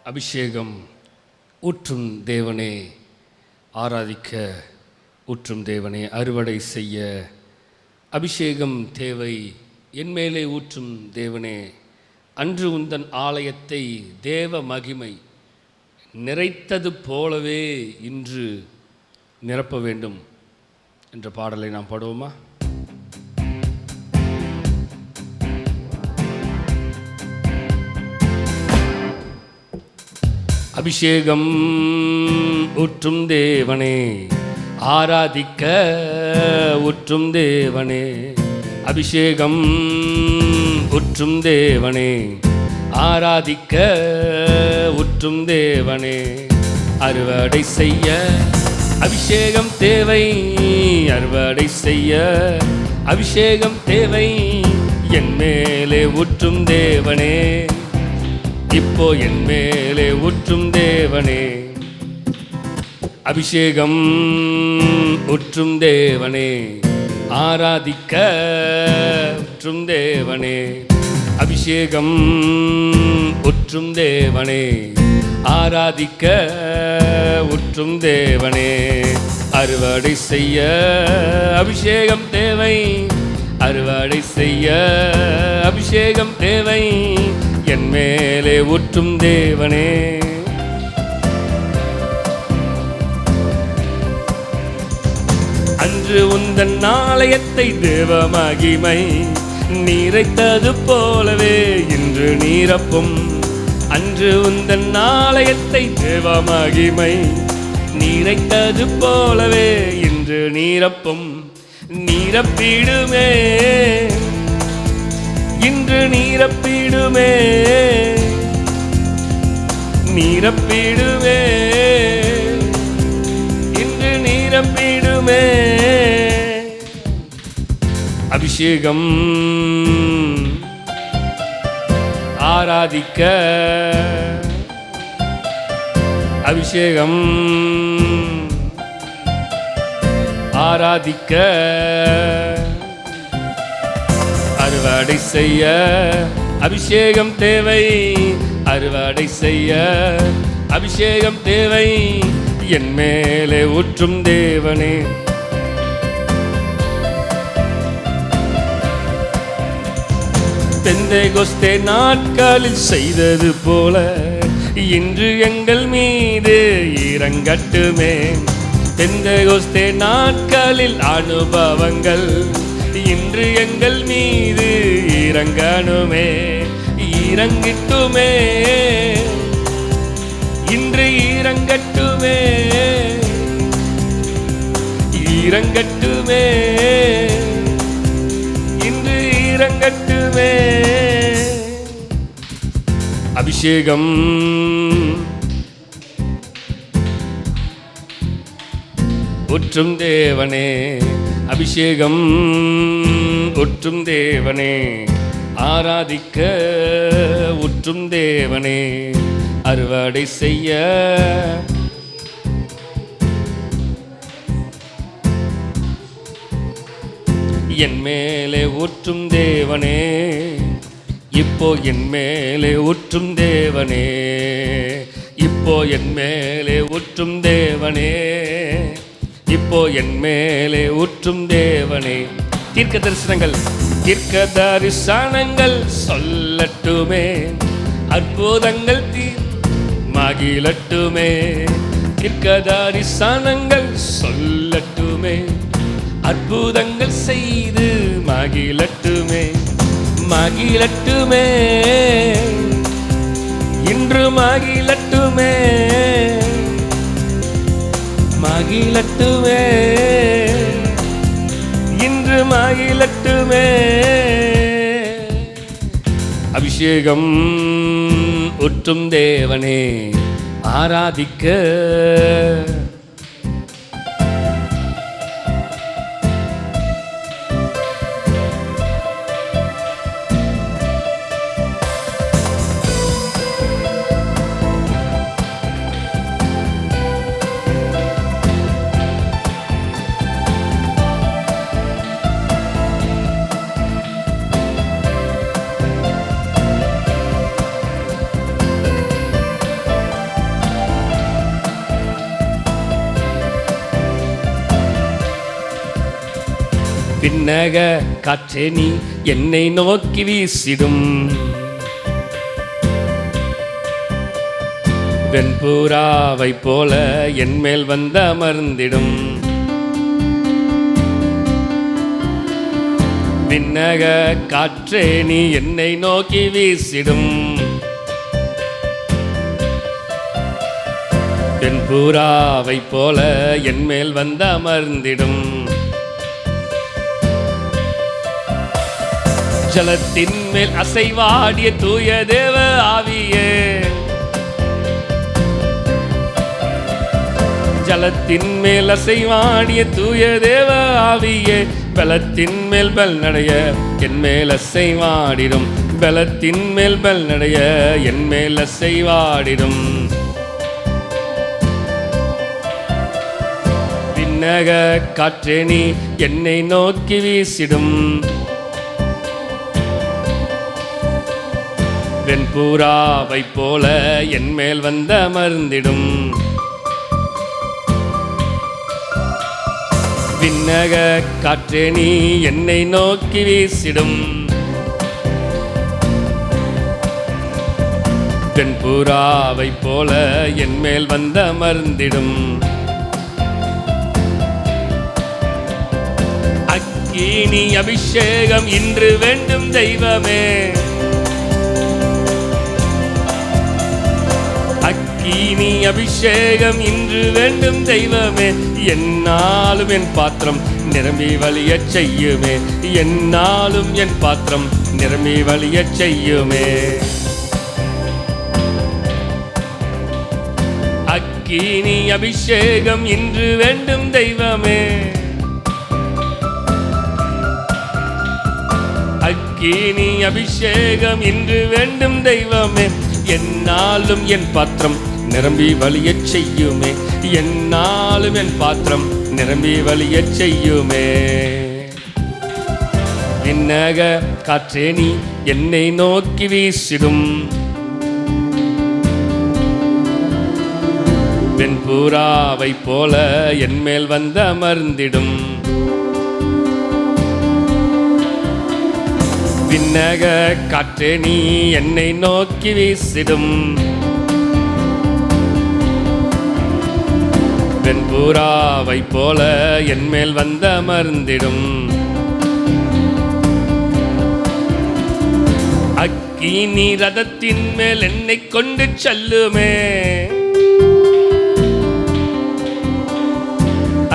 அபிஷேகம் ஊற்றும் தேவனே, ஆராதிக்க ஊற்றும் தேவனே, அறுவடை செய்ய அபிஷேகம் தேவை, என்மேலே ஊற்றும் தேவனே. அன்று உந்தன் ஆலயத்தை தேவ மகிமை நிறைத்தது போலவே இன்று நிரப்ப வேண்டும் என்ற பாடலை நாம் பாடுவோமா? அபிஷேகம் ஊற்றும் தேவனே, ஆராதிக்க ஊற்றும் தேவனே. அபிஷேகம் ஊற்றும் தேவனே, ஆராதிக்க ஊற்றும் தேவனே. அறுவடை செய்ய அபிஷேகம் தேவை, அறுவடை செய்ய அபிஷேகம் தேவை, என் மேலே ஊற்றும் தேவனே, இப்போ என் மேலே ஊற்றும் தேவனே. அபிஷேகம் ஊற்றும் தேவனே, ஆராதிக்க ஊற்றும் தேவனே. அபிஷேகம் ஊற்றும் தேவனே, ஆராதிக்க ஊற்றும் தேவனே. அறுவடை செய்ய அபிஷேகம் தேவை, அறுவடை செய்ய அபிஷேகம் தேவை, என் மேலே ஊற்றும் தேவனே. அன்று உந்தன் ஆலயத்தை தேவ மகிமை நிறைத்தது போலவே இன்று நீரப்பும். அன்று உந்தன் ஆலயத்தை தேவ மகிமை நிறைத்தது போலவே இன்று நீரப்பும். நீரப்பிடுமே, இன்று நீரப்பிடுமே, நீரப்பிடுமே, இன்று நீரப்பிடுமே. அபிஷேகம் ஆராதிக்க அபிஷேகம் ஆராதிக்க அறுவடை செய்ய அபிஷேகம் தேவை, அறுவடை செய்ய அபிஷேகம் தேவை, என் மேலே ஊற்றும் தேவனே. பெந்தேகோஸ்தே நாட்களில் செய்தது போல இன்று எங்கள் மீது இறங்கட்டுமே. பெந்தேகோஸ்தே நாட்களில் அனுபவங்கள் இன்று எங்கள் மீது இறங்கணுமே, இறங்கிட்டுமே, இன்று இறங்கட்டுமே, இறங்கட்டுமே, இன்று இறங்கட்டுமே. அபிஷேகம் ஊற்றும் தேவனே, அபிஷேகம் ஊற்றும் தேவனே, ஆராதிக்க ஊற்றும் தேவனே. அறுவடை செய்ய என் மேலே ஊற்றும் தேவனே, இப்போ என் மேலே ஊற்றும் தேவனே, இப்போ என் மேலே ஊற்றும் தேவனே, இப்போ என் மேலே ஊற்றும் தேவனே. தீர்க்க தரிசனங்கள், தீர்க்க தரிசனங்கள் சொல்லட்டுமே, அற்புதங்கள் மகிழட்டுமே. தீர்க்க தரிசனங்கள் சொல்லட்டுமே, அற்புதங்கள் செய்து மகிழட்டுமே, மகிழட்டுமே, இன்று மகிழட்டுமே, மகிழட்டுமே, இன்று மகிழட்டுமே. அபிஷேகம் ஊற்றும் தேவனே, ஆராதிக்க பின்னக காற்றே நீ என்னை நோக்கி வீசிடும். வெண்புறாவை போல என்மேல் வந்து அமர்ந்திடும். பின்னக காற்றே நீ என்னை நோக்கி வீசிடும். வெண்புறாவை போல என்மேல் வந்து அமர்ந்திடும். ஜலத்தின் மேல் அசைவாடிய தூய தேவ ஆவியே, ஜலத்தின் மேல் அசைவாடிய தூய தேவ ஆவியே, பலத்தின் மேல் பல் நடைய என் மேல் அசைவாடிடும். பலத்தின் மேல் பல் நடைய என் மேல் அசைவாடிடும். பின்னக காற்றே நீ என்னை நோக்கி வீசிடும். வெண்புறாவை போல என் மேல் வந்து அமர்ந்திடும். பின்னக காற்றே நீ என்னை நோக்கி வீசிடும். வெண்புறாவை போல என் மேல் வந்து அமர்ந்திடும். அக்கினி அபிஷேகம் இன்று வேண்டும் தெய்வமே, அக்கினி அபிஷேகம் இன்று வேண்டும் தெய்வமே. என்னாலும் என் பாத்திரம் நிரம்பி வழியச் செய்யுமே, என்னாலும் என் பாத்திரம் நிரம்பி வழியச் செய்யுமே. அக்கினி அபிஷேகம் இன்று வேண்டும் தெய்வமே, அக்கினி அபிஷேகம் இன்று வேண்டும் தெய்வமே. என்னாலும் என் பாத்திரம் நிரம்பி வழியச் செய்யுமே, என்னாலும் என் பாத்திரம் நிரம்பி வழியச் செய்யுமே. பின்னக காற்றே நீ என்னை நோக்கி வீசிடும். வெண்புறாவை போல என் மேல் வந்து அமர்ந்திடும். பின்னக காற்றே நீ என்னை நோக்கி வீசிடும். வெண்புறாவை போல என் மேல் வந்து அமர்ந்திடும். அக்கினி ரதத்தின் மேல் என்னை கொண்டு செல்லுமே,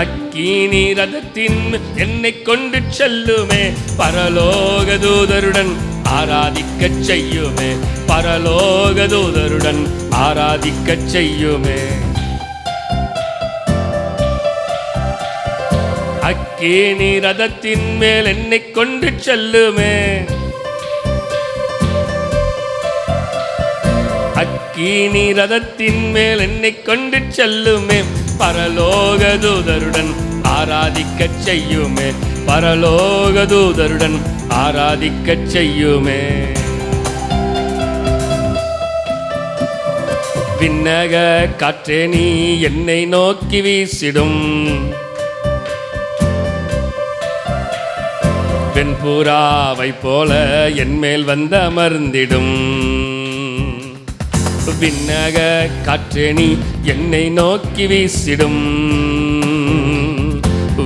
அக்கினி ரதத்தின் என்னை கொண்டு செல்லுமே. பரலோக தூதருடன் ஆராதிக்கச் செய்யுமே, பரலோக தூதருடன் ஆராதிக்கச் செய்யுமே. அக்கினி ரதத்தின் மேல் என்னை கொண்டு செல்லுமே, அக்கினி ரதத்தின் மேல் என்னை கொண்டு செல்லுமே. பரலோக தூதருடன் ஆராதிக்கச் செய்யுமே, பரலோக தூதருடன் ஆராதிக்கச் செய்யுமே. பின்னக காற்றே நீ என்னை நோக்கி வீசிடும். வெண்புறாவை போல என் மேல் வந்து அமர்ந்திடும். பின்னக காற்றே நீ என்னை நோக்கி வீசிடும்.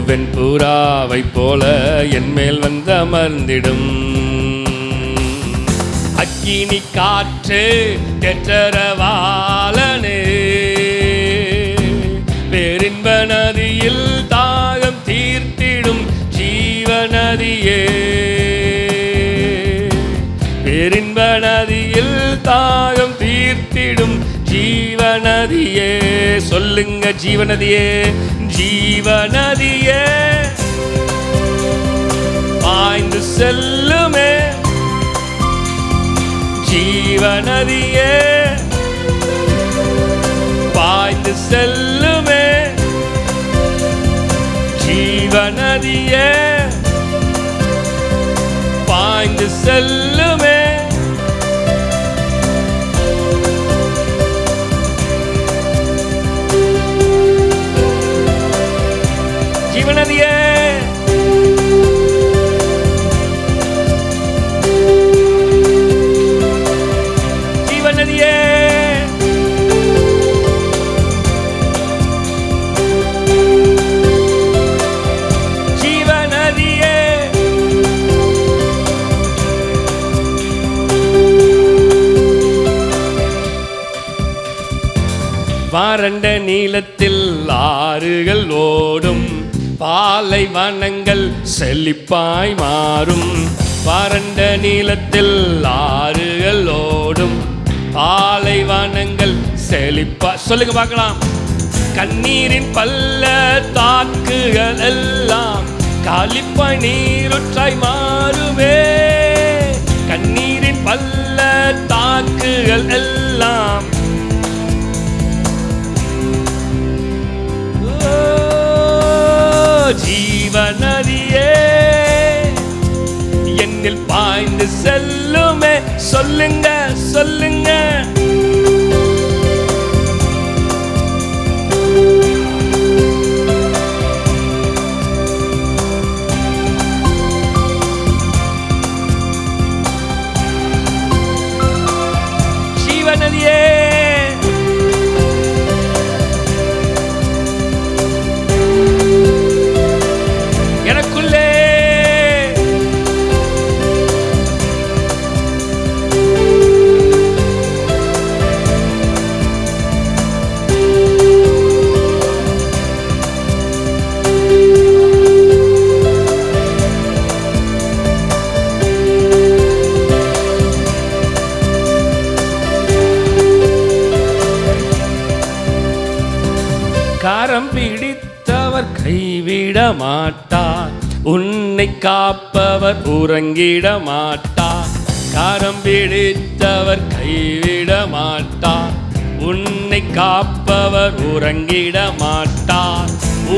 வெண்புறாவை போல என் மேல் வந்து அமர்ந்திடும். அக்கினி காற்று தேற்றரவாளனே, பேரின்ப நதியில் தாகம் தீர்த்திடும் ஜீவநதியே, பேரின்ப நதியில் தாகம் தீர்த்திடும் ஜீவநதியே. சொல்லுங்க ஜீவநதியே, ஜீவநதியே பாய்ந்து செல்லுமே, ஜீவநதியே பாய்ந்து செல்லுமே, ஜீவநதியே பாய்ந்து செல்லுமே. ஜீவநதியே வறண்ட நீளத்தில் ஆறுகள் ஓடும், பாலைவனங்கள் செழிப்பாய் மாறும். வறண்ட நீளத்தில் ஆறுகள் ஓடும், பாலைவனங்கள் செழிப்பா. சொல்லுங்க பார்க்கலாம். கண்ணீரின் பல்ல தாக்குகள் எல்லாம் களிப்பாய் நீருற்றாய் மாறுமே. கண்ணீரின் பல்ல தாக்குகள் எல்லாம் ஜீவநதியே என்னில் பாய்ந்து செல்லுமே. சொல்லுங்க சொல்லுங்க. ஜீவநதியே எனக்குள்ளே கரம் பிடித்தவர் கைவிட மாட்டார், உன்னை காப்பவர் உறங்கிட மாட்டார். கரம் பிடித்தவர் கைவிட மாட்டார், உன்னை காப்பவர் உறங்கிட மாட்டார்.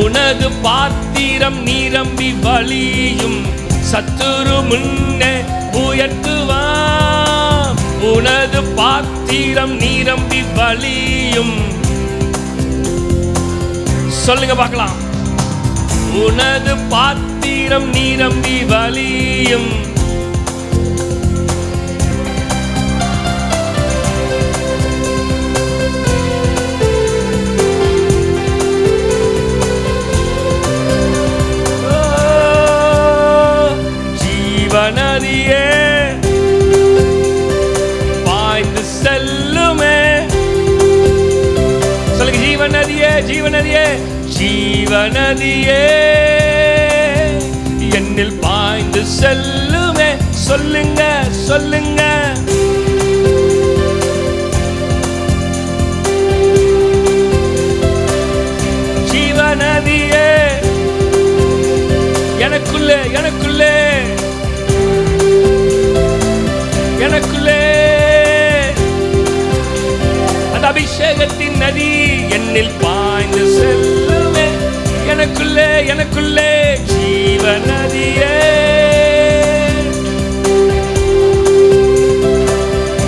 உனது பாத்திரம் நிரம்பி வழியும், சத்துரு முன்னே உயர்த்துவார். உனது பாத்திரம் நிரம்பி வழியும். சொல்லுங்க பார்க்கலாம். உனது பாத்திரம் நிரம்பி வழியும். ஜீவநதியே பாய்ந்து செல்லுமே. சொல்லுங்க. ஜீவநதியே ஜீவநதியே ஜீவநதியே என்னில் பாய்ந்து செல்லுமே. சொல்லுங்க சொல்லுங்க. ஜீவநதியே எனக்குள்ளே எனக்குள்ளே எனக்குள்ளே அந்த அபிஷேகத்தின் நதி என்னில் பாய்ந்து செல்லுமே. எனக்குள்ளே எனக்குள்ளே ஜீவநதியே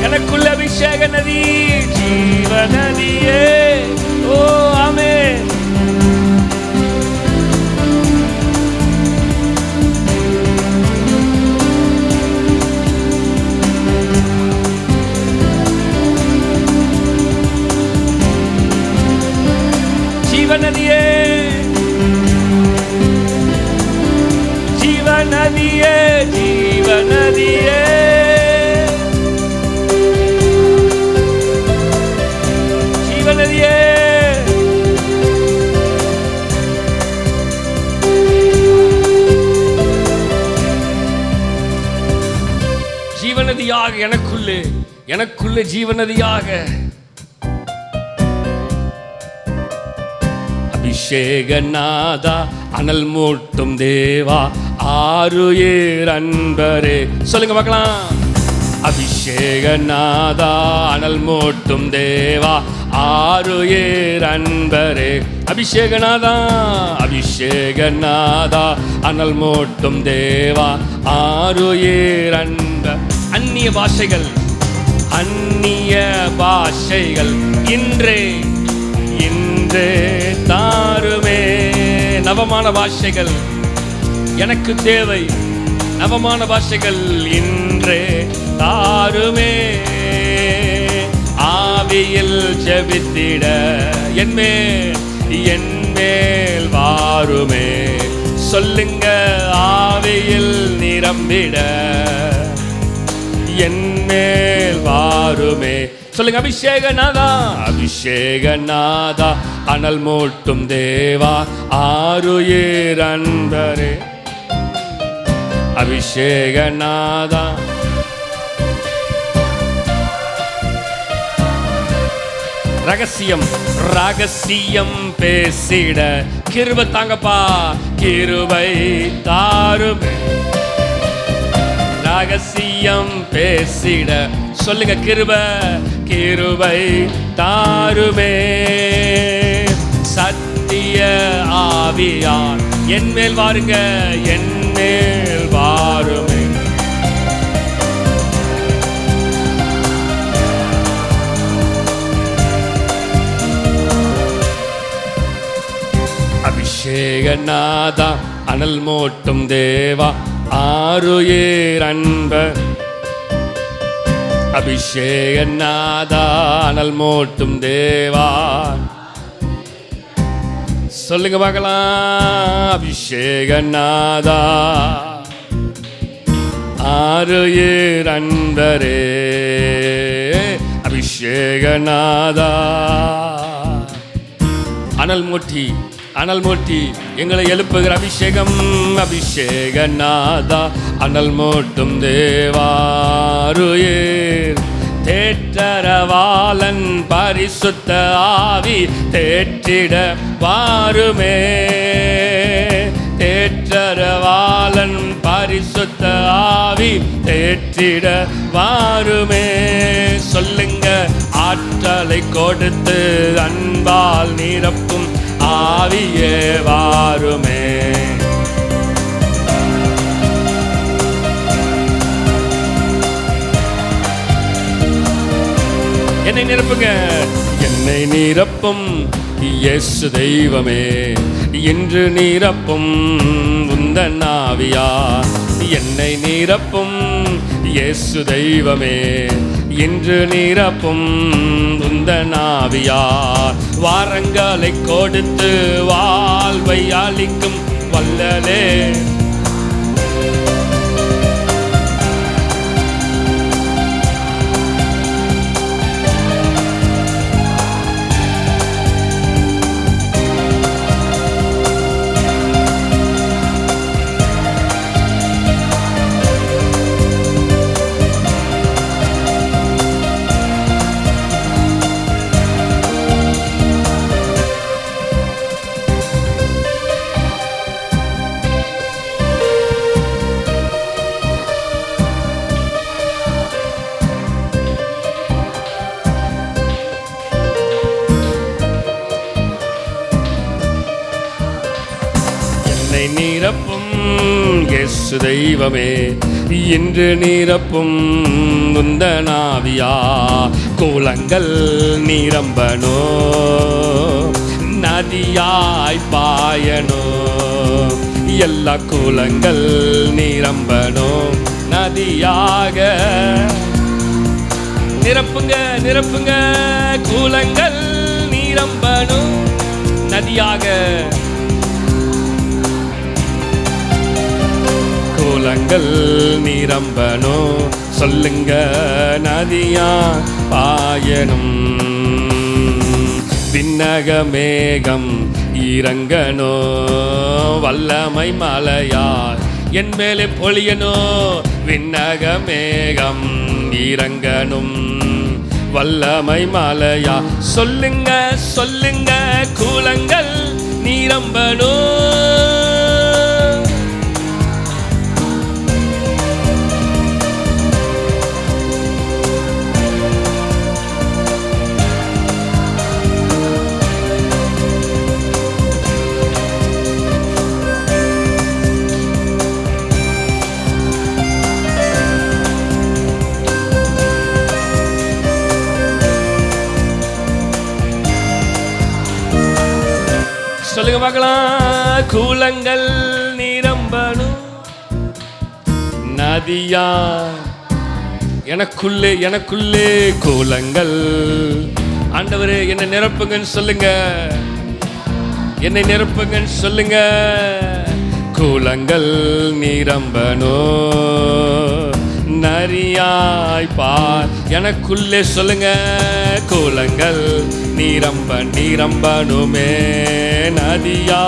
எனக்குள்ள அபிஷேக நதி ஜீவநதியே. ஓ ஆமென். ஜீவநதியே ஜீவநதியே ஜீவநதியே ஜீவநதியே ஜீவநதியாக எனக்குள்ளே எனக்குள்ளே ஜீவநதியாக. அபிஷேகநாதா அனல் மூட்டும் தேவா ஆருயிர் அன்பரே. சொல்லுங்க பார்க்கலாம். அபிஷேகநாதா அனல் மூட்டும் தேவா ஆருயிர் அன்பரே. அபிஷேகநாதா அபிஷேகநாதா அனல் மூட்டும் தேவா ஆருயிர் அன்ப. அந்நிய பாஷைகள் அந்நிய பாஷைகள் இன்றே இன்றே தாருமே. நவமான பாஷைகள் எனக்கு தேவை. நவமான பாஷைகள் இன்றே தாருமே. ஆவியில் ஜெபித்திட என்மேல் வாருமே. சொல்லுங்க. ஆவியில் நிரம்பிட என் மேல் வாருமே. சொல்லுங்க, அபிஷேகநாதா, அபிஷேகநாதா, அனல் மூட்டும் தேவா, ஆருயிர் அன்பரே. அபிஷேகநாதா, ரகசியம் ரகசியம் பேசிட கிருபை தாங்கப்பா, கிருபை தாருமே. ரகசியம் பேசிட சொல்லுங்க, கிருபை கிருபை தாருமே. சத்திய ஆவியார் என் மேல் வாருங்க, என் மேல் வாருமே. அபிஷேகநாதா, அனல் மூட்டும் தேவா, ஆருயிர் அன்பர். அபிஷேகநாதா, அனல் மூட்டும் தேவா. சொல்லுங்க பார்க்கலாம், அபிஷேகநாதா, ஆருயிர் அன்பரே. அபிஷேகநாதா, அனல் மூட்டி அனல் மூட்டி எங்களை எழுப்புகிற அபிஷேகம். அபிஷேகநாதா, அனல் மூட்டும் தேவாருயிர். தேற்றரவாளன் பரிசுத்த ஆவி தேற்றிட வாருமே. தேற்றரவாளன் பரிசுத்த ஆவி தேற்றிட வாருமே. சொல்லுங்க, ஆற்றலை கொடுத்து அன்பால் நிரப்பும் ஆவியே வாருமே. என்னை நிரப்புங்க, என்னை நிரப்பும் இயேசு தெய்வமே. இன்று நிரப்பும் உந்தன் ஆவியா. என்னை நிரப்பும் இயேசு தெய்வமே. இன்று நிரப்பும் உந்தன் ஆவியா. வாரங்களை கொடுத்து வாழ்வை அளிக்கும் வல்லலே. நிரப்பும் இயேசு தெய்வமே. இன்று நிரப்பும் உந்தன் ஆவியா. கூலங்கள் நிரம்பனோ, நதியாய் பாயனோ. எல்லா கூலங்கள் நிரம்பனோ, நதியாக நிரப்புங்க நிரப்புங்க. கூலங்கள் நிரம்பனோ, நதியாக. கூலங்கள் நிரம்பனோ, சொல்லுங்க, நதியா பாயனும். விண்ணக மேகம் இறங்கனோ, வல்லமை மலையார் என் மேலே பொழியனோ. விண்ணக மேகம் இறங்கனும், வல்லமை மலையா. சொல்லுங்க சொல்லுங்க, கூலங்கள் நிரம்பனோ. சொல்லுங்க பார்க்கலாம், கூலங்கள் நிரம்பனும், நதியா. எனக்குள்ளே எனக்குள்ளே கூலங்கள். ஆண்டவரே, என்னை நிரப்புங்கன்னு சொல்லுங்க, என்னை நிரப்புங்கன்னு சொல்லுங்க. கூலங்கள் நிரம்பனோ, சரியாய் பார். எனக்குள்ளே சொல்லுங்க, குளங்கள் நிரம்பணுமே நதியா.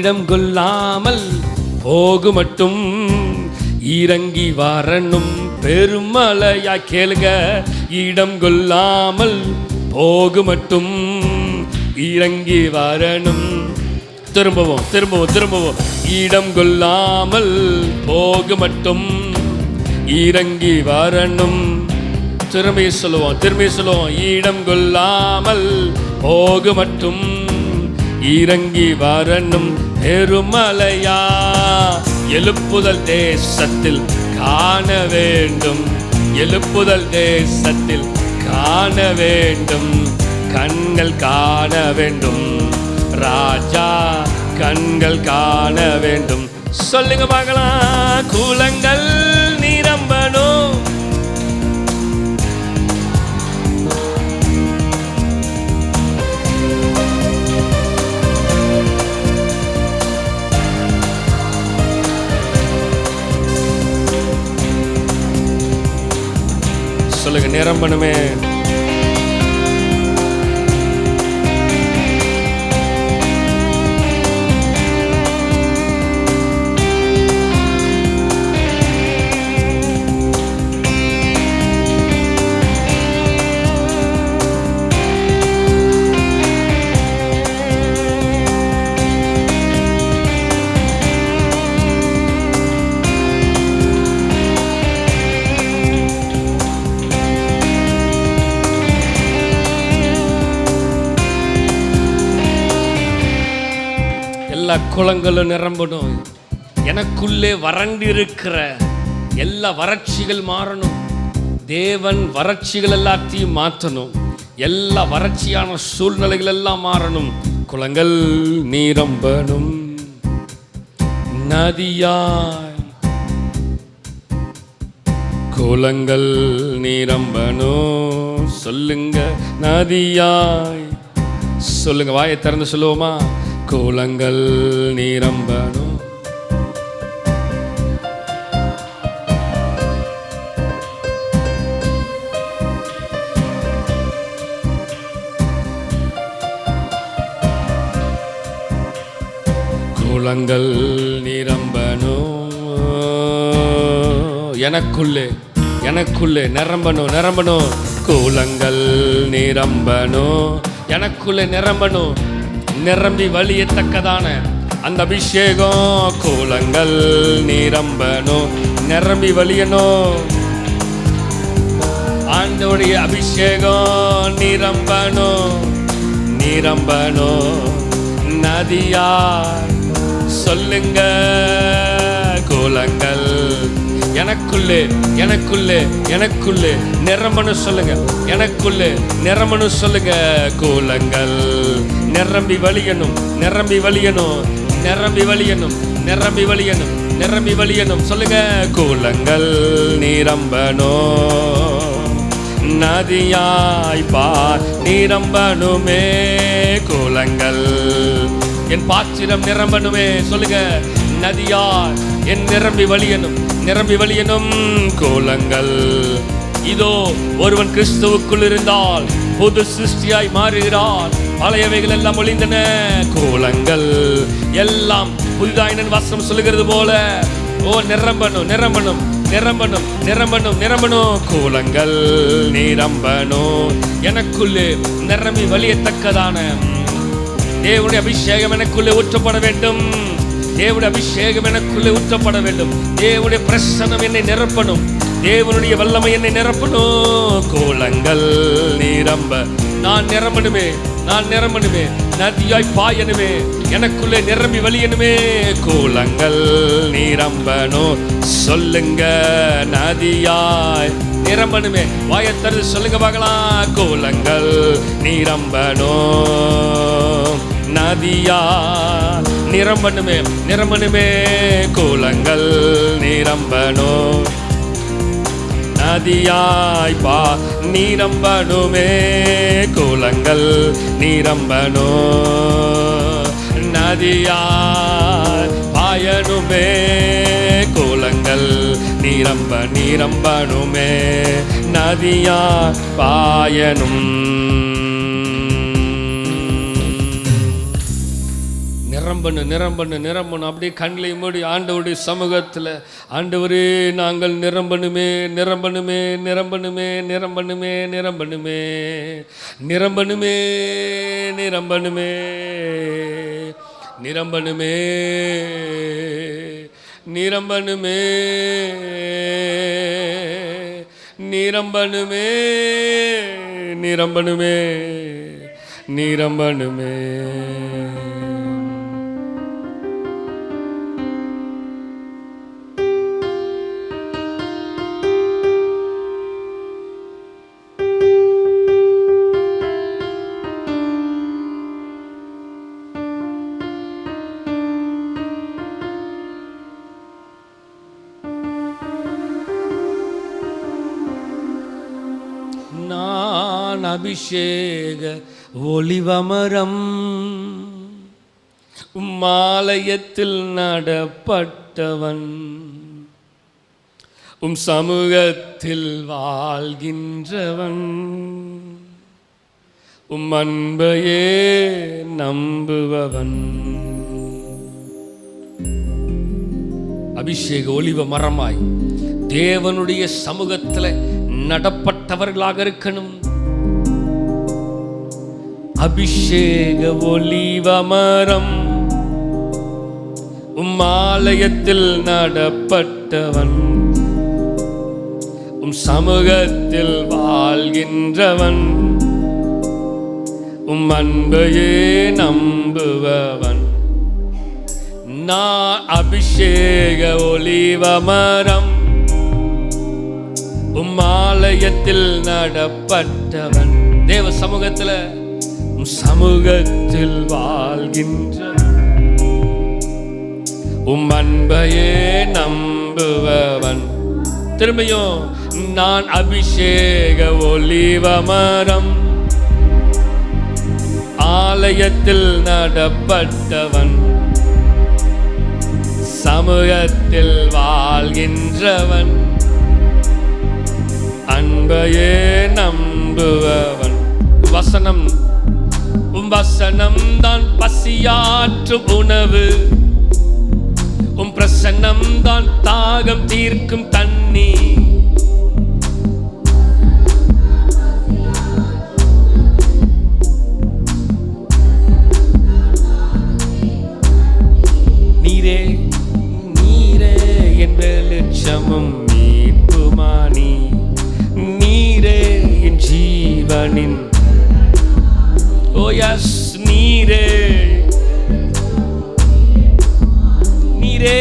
இடம் கொள்ளாமல் போகு மட்டும் இறங்கி வரணும் பெருமலையா. கேளுங்க, இடம் கொள்ளாமல் போகு மட்டும் இறங்கி வரணும். திரும்பவும் இடம் கொள்ளாமல் போகு மட்டும் இறங்கி வரணும். திரும்பி சொல்லுவோம். இடம் கொள்ளாமல் போகு மட்டும் இறங்கி வரணும் பெருமலையா. எழுப்புதல் தேசத்தில் காண வேண்டும், எழுப்புதல் தேசத்தில் காண வேண்டும். கண்கள் காண வேண்டும் ராஜா, கண்கள் காண வேண்டும். சொல்லுங்க பார்க்கலாம், குளங்கள் நிரம்பணும். சொல்லுங்க, நிரம்பணுமே. எல்லா குளங்களும் நிரம்பணும். எனக்குள்ளே வறண்டிருக்கிற எல்லா வறட்சிகள் மாறணும். தேவன் வறட்சிகள் எல்லாத்தையும் மாற்றணும். எல்லா வறட்சியான சூழ்நிலைகள் எல்லாம் மாறணும். குளங்கள் நிரம்பணும் நதியாய். குளங்கள் நிரம்பணும். சொல்லுங்க, நதியாய். சொல்லுங்க, வாயை திறந்து சொல்லுவோமா? குளங்கள் நிரம்பணும். குளங்கள் நிரம்பணும். எனக்குள்ளே நிரம்பணும். குளங்கள் நிரம்பணும். எனக்குள்ளே நிரம்பணும். நிரம்பி வழியத்தக்கதான அந்த அபிஷேகம். குளங்கள் நிரம்பணும். நிரம்பி வழியணும். ஆண்டவருடைய அபிஷேகம் நிரம்பணும் நதியாய். சொல்லுங்க, குளங்கள் எனக்குள்ளே நிரம்பணும். சொல்லுங்க, எனக்குள்ளே நிரம்பணும். சொல்லுங்க, குளங்கள் நிரம்பி வழியணும். சொல்லுங்க, குளங்கள் நிரம்பணும் நதியாய் பார். நிரம்பணுமே குளங்கள். என் பாத்திரம் நிரம்பணுமே. சொல்லுங்க, நதியாய் என் நிரம்பி வழியணும் குளங்கள். இதோ ஒருவன் கிறிஸ்துவுக்குள் இருந்தால் புது சிருஷ்டியாய் மாறுகிறான். பழையவைகள் எல்லாம் ஒளிந்தன, குளங்கள் எல்லாம் புதிதாயின வசனம் சொல்லுகிறது போல. ஓ, நிரம்பணும். குளங்கள் நிரம்பணும். எனக்குள்ளே நிரம்பி வழியத்தக்கதான தேவனுடைய அபிஷேகம் எனக்குள்ளே ஊற்றப்பட வேண்டும். தேவனுடைய அபிஷேகம் எனக்குள்ளே ஊற்றப்பட வேண்டும். தேவனுடைய பிரசன்னம் என்னை நிரப்பணும். தேவனுடைய வல்லமை என்னை நிரப்பணும். கோலங்கள் நிரம்ப நான் நிரம்பணுமே, நான் நிரம்பணுமே, நதியாய் பாயணுமே, எனக்குள்ளே நிரம்பி வழியணுமே. கோலங்கள் நிரம்பணும், சொல்லுங்க, நதியாய் நிரம்பணுமே. வாயத்தரு சொல்லுங்க பார்க்கலாம். கோலங்கள் நிரம்பணும், நதியா நிரம்பணுமே, நிரம்பணுமே. கோலங்கள் நிரம்பணும், நதியாய் பா நிரம்பணுமே. கோலங்கள் நிரம்பணும், நதியாய் பாயணுமே. கோலங்கள் நிரம்பணுமே, நதியாய் பாயணும். நிரம்பணும். அப்படியே கண்களை மூடி ஆண்டவருடைய சமூகத்தில், ஆண்டவரே நாங்கள் நிரம்பணுமே, நிரம்பணுமே, நிரம்பணுமே, நிரம்பணுமே, நிரம்பணுமே, நிரம்பணுமே, நிரம்பணுமே, நிரம்பணுமே, நிரம்பணுமே, நிரம்பணுமே, நிரம்பணுமே, நிரம்பணுமே. நான் அபிஷேக ஒலிவமரம், உம்மாலயத்தில் நடப்பட்டவன், உம் சமூகத்தில் வாழ்கின்றவன், உம் அன்பையே நம்புபவன். அபிஷேக ஒலிவ மரமாய் தேவனுடைய சமூகத்தில் நடப்பட்டவர்களாக இருக்கணும். அபிஷேக ஒலிவமரம், உம் ஆலயத்தில் நடப்பட்டவன், உம் சமூகத்தில் வாழ்கின்றவன், உம் அன்பையே நம்புபவன். நான் அபிஷேக ஒலிவமரம், உம் ஆலயத்தில் நடப்பட்டவன், தேவ சமூகத்தில், உம் சமூகத்தில் வாழ்கின்ற, உம் அன்பையே நம்புபவன். திரும்பியும் நான் அபிஷேக ஒலிவமரம், ஆலயத்தில் நடப்பட்டவன், சமூகத்தில் வாழ்கின்றவன், அன்பையே நம்புபவன். வசனம், உம் வசனம் தான் பசியாற்றும் உணவு, உம் பிரசன்னம் தான் தாகம் தீர்க்கும் தண்ணீர். நீரே நீரே என் வெளிச்சமும் மீட்புமானி, நீரே என் ஜீவனின், ஓ எஸ் நீரே, நீரே.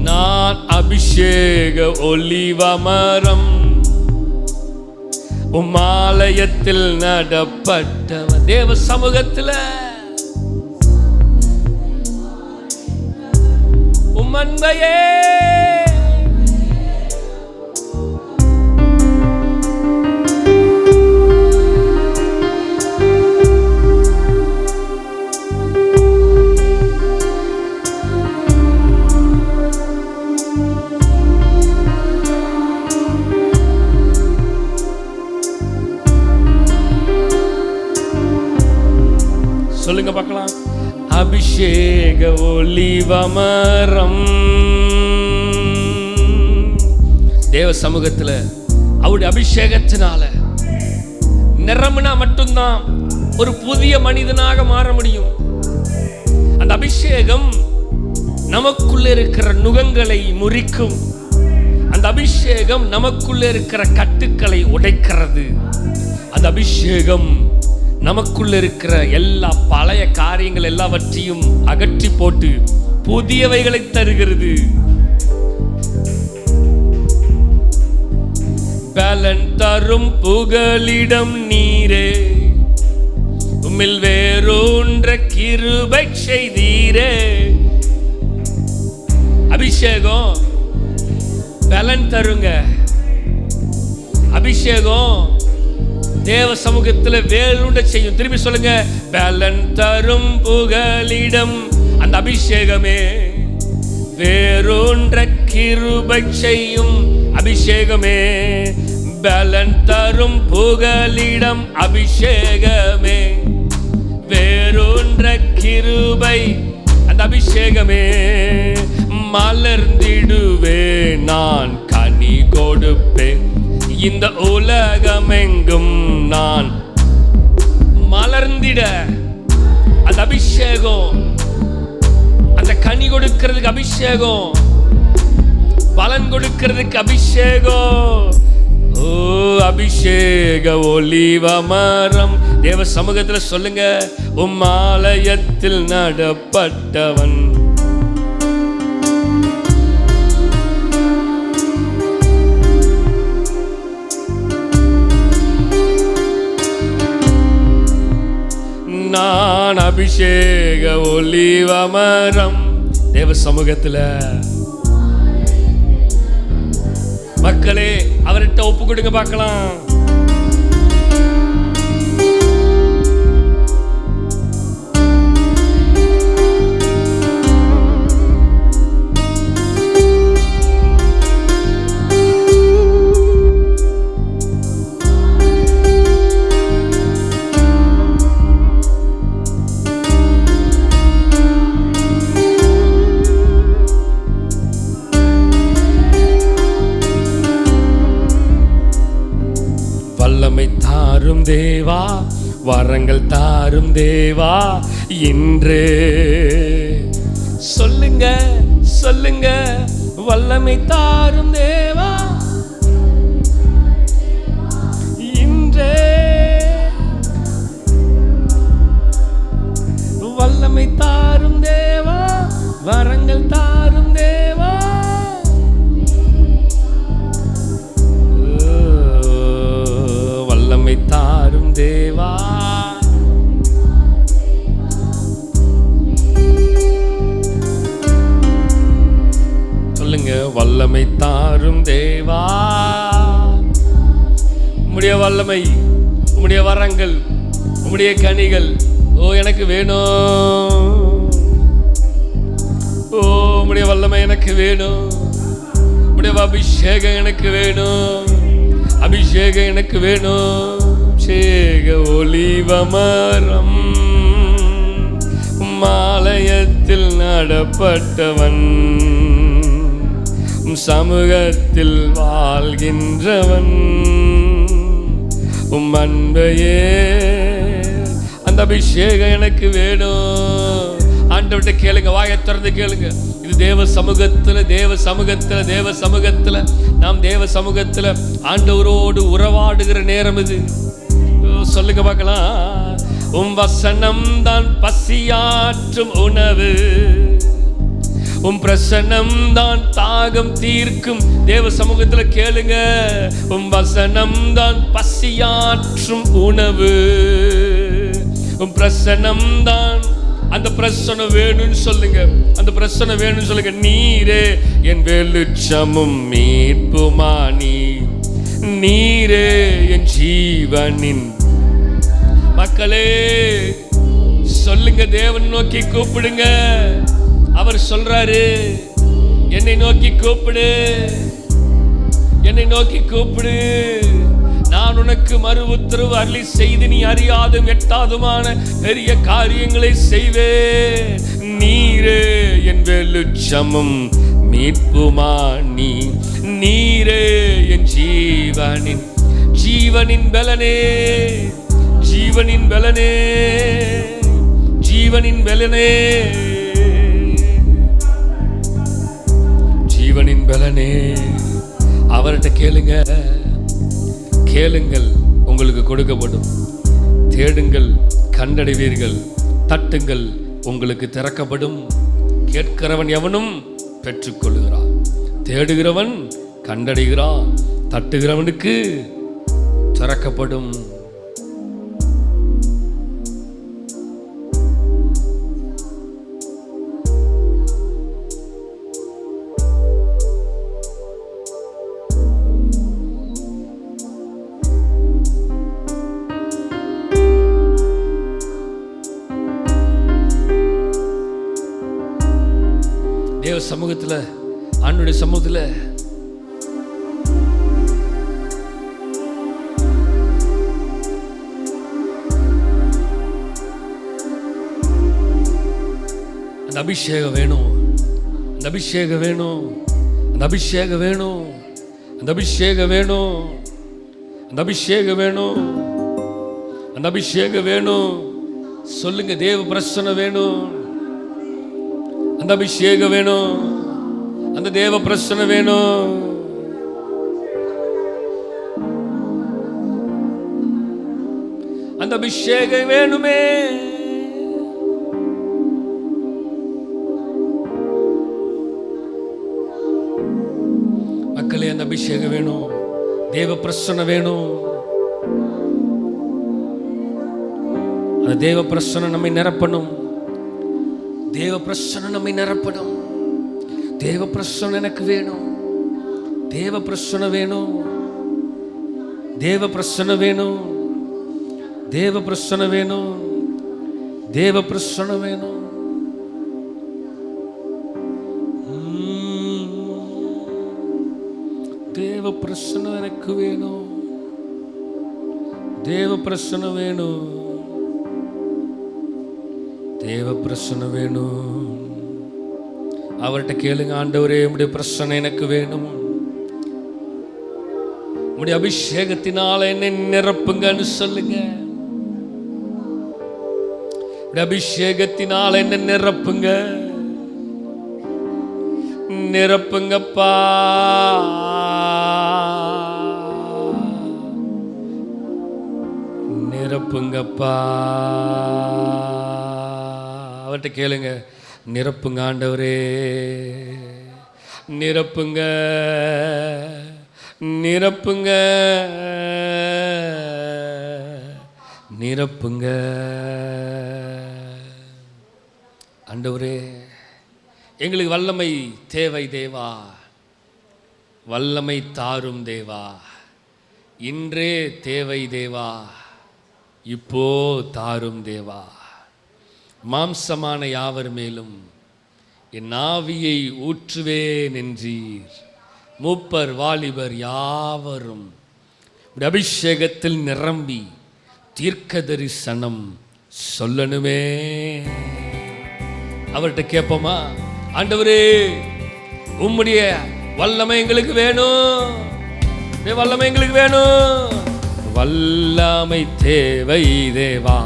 நான் அபிஷேக ஒலிவமரம், உம் ஆலயத்தில் நடப்பட்டவன், தேவ சமூகத்தில், உம் அன்பையே சொல்லுங்க பார்க்கலாம். அபிஷேக ஒலிவமரம், தேவ சமூகத்தில் அவருடைய அபிஷேகத்தினால நிரம்பினா மட்டும்தான் ஒரு புதிய மனிதனாக மாற முடியும். அந்த அபிஷேகம் நமக்குள்ள இருக்கிற நுகங்களை முறிக்கும். அந்த அபிஷேகம் நமக்குள்ள இருக்கிற கட்டுக்களை உடைக்கிறது. அந்த அபிஷேகம் நமக்குள்ள இருக்கிற எல்லா பழைய காரியங்கள் எல்லாவற்றையும் அகற்றி போட்டு புதியவைகளை தருகிறது. பலன் தரும் புகலிடம் நீரே, உம்மில் வேறொன்ற கிருபை செய்தீரே. அபிஷேகம் பலன் தருங்க. அபிஷேகம் தேவ சமூகத்தில் வேறொன்ற செய்யும். திரும்பி சொல்லுங்க, பலன் தரும் புகலிடம். அந்த அபிஷேகமே வேறொன்ற கிருபை செய்யும். அபிஷேகமே பலன் தரும் புகலிடம். அபிஷேகமே வேறொன்ற கிருபை. அந்த அபிஷேகமே மலர்ந்திடுவே நான் கனி கொடுப்பேன். இந்த உலகமெங்கும் நான் மலர்ந்திட. அந்த அபிஷேகம், அந்த கனி கொடுக்கிறதுக்கு அபிஷேகம், பலன் கொடுக்கிறதுக்கு அபிஷேகம். ஓ அபிஷேக ஒலிவ மரம். தேவ சமூகத்தில் சொல்லுங்க, உம் ஆலயத்தில் நடப்பட்டவன். நான் அபிஷேக ஒலிவ மரம். தேவ சமூகத்தில் மக்களே அவர்கிட்ட ஒப்பு கொடுங்க பார்க்கலாம். வல்லமை தாரும் தேவா, வரங்கள் தாரும் தேவா, இன்று சொல்லுங்க சொல்லுங்க. வல்லமை தாரும் தேவா, இன்றே வல்லமை தாரும் தேவா, வரங்கள் தாரும் தேவா. வல்லமை தாரும் தேவா. சொல்லுங்க, வல்லமை தாரும் தேவா. உம்முடைய வல்லமை, உம்முடைய வரங்கள், உம்முடைய கனிகள் ஓ எனக்கு வேணும். ஓ உம்முடைய வல்லமை எனக்கு வேணும். உம்முடைய அபிஷேகம் எனக்கு வேணும். அபிஷேகம் எனக்கு வேணும். சேக ஒலிவ மரம், ஆலயத்தில் நடப்பட்டவன், சமூகத்தில் வாழ்கின்றவன், உம் அன்பையே. அந்த அபிஷேகம் எனக்கு வேணும். ஆண்டவர்கிட்ட கேளுங்க, வாயை திறந்து கேளுங்க. இது தேவ சமூகத்தில், தேவ சமூகத்தில், தேவ சமூகத்தில், நாம் தேவ சமூகத்தில் ஆண்டவரோடு உறவாடுகிற நேரம் இது. சொல்லுங்க பார்க்கலாம். உம் வசனம் தான் பசியாற்றும் உணவு, உம் பிரசன்னம் தான் தாகம் தீர்க்கும். தேவ சமூகத்தில் கேளுங்க. உம் வசனம் தான் பசியாற்றும் உணவு, உம் பிரசன்னம் தான். அந்த பிரசன்னம் வேணும்னு சொல்லுங்க. அந்த பிரசன்னம் வேணும்னு சொல்லுங்க. நீரே என் வெளிச்சமும் மீட்புமானி, நீரே என் ஜீவனின். மக்களே சொல்லுங்க, தேவன் நோக்கி கூப்பிடுங்க. அவர் சொல்றாரு, என்னை நோக்கி கூப்பிடு, என்னை நோக்கி கூப்பிடு, நான் உனக்கு மறு உத்தரவு அருளி செய்து நீ அறியாதும் எட்டாதுமான பெரிய காரியங்களை செய்வேன். நீரே என் வெளிச்சமும் மீட்புமானி, நீரே என் ஜீவனின் ஜீவனின் பலனே, ஜீவனின் பலனே, ஜீவனின் பலனே, ஜீவனின் பலனே. அவர்கிட்ட கேளுங்க, கேளுங்கள் உங்களுக்கு கொடுக்கப்படும். தேடுங்கள் கண்டடைவீர்கள், தட்டுங்கள் உங்களுக்கு திறக்கப்படும். கேட்கிறவன் எவனும் பெற்றுக்கொள்கிறான், தேடுகிறவன் கண்டடைகிறான், தட்டுகிறவனுக்கு திறக்கப்படும். தேவ சமூகத்துல, ஆண்டவருடைய சமூகத்துல அந்த அபிஷேகம் வேணும், அந்த அபிஷேகம் வேணும், அந்த அபிஷேகம் வேணும், அந்த அபிஷேகம் வேணும், அந்த அபிஷேகம் வேணும், அந்த அபிஷேகம் வேணும். சொல்லுங்க, தேவ பிரசன்னம் வேணும், அந்த அபிஷேகம் வேணும், அந்த தேவ பிரசன்னம் வேணும். அந்த அபிஷேகம் வேணுமே. மக்களே, அந்த அபிஷேகம் வேணும், தேவ பிரசன்னம் வேணும். அந்த தேவ பிரசன்னம் நம்மை நிரப்பணும், தேவ பிரசன்னம் நம்மை நிரப்பணும். தேவ பிரசன்னம் எனக்கு வேணும், தேவ பிரசன்னம் வேணும், தேவ பிரசன்னம் வேணும், தேவ பிரசன்னம் வேணும், தேவ பிரசன்னம் வேணும். தேவ பிரசன்னம் எனக்கு வேணும், தேவ பிரசன்னம் வேணும், தேவ பிரசன்னம் வேணும். அவர்கிட்ட கேளுங்க, ஆண்டவரே உம்முடைய பிரசன்னம் எனக்கு வேணும், உம்முடைய அபிஷேகத்தினால என்னை நிரப்புங்கன்னு சொல்லுங்க. உம்முடைய அபிஷேகத்தினால என்னை நிரப்புங்க, நிரப்புங்கப்பா, நிரப்புங்கப்பா. அவர்கிட்ட கேளுங்க, நிரப்புங்க ஆண்டவரே, நிரப்புங்க, நிரப்புங்க, நிரப்புங்க. ஆண்டவரே, எங்களுக்கு வல்லமை தேவை தேவா, வல்லமை தாரும் தேவா, இன்றே தேவை தேவா, இப்போ தாரும் தேவா. மாம்சமான யாவர் மேலும் என் ஆவியை ஊற்றுவேன் என்றீர். மூப்பர் வாலிபர் யாவரும் அபிஷேகத்தில் நிரம்பி தீர்க்க தரிசனம் சொல்லணுமே. அவர்கிட்ட கேட்போமா, ஆண்டவரே உம்முடைய வல்லமை எங்களுக்கு வேணும், வல்லமை எங்களுக்கு வேணும், வல்லமை தேவை தேவா,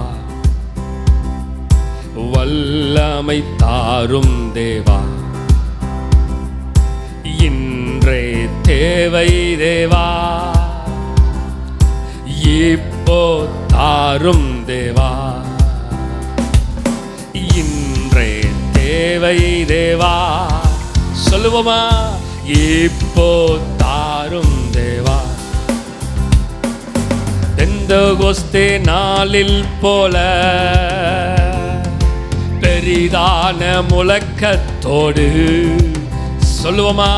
வல்லமை தாரும் தேவா, இன்றே தேவை தேவா, இப்போ தாரும் தேவா, இன்றே தேவை தேவா. சொல்லுவோமா, இப்போ தாரும் தேவா. பெந்தெகோஸ்தே நாளில் போல பெரிதான முழக்கத்தோடு, சொல்லுவோமா,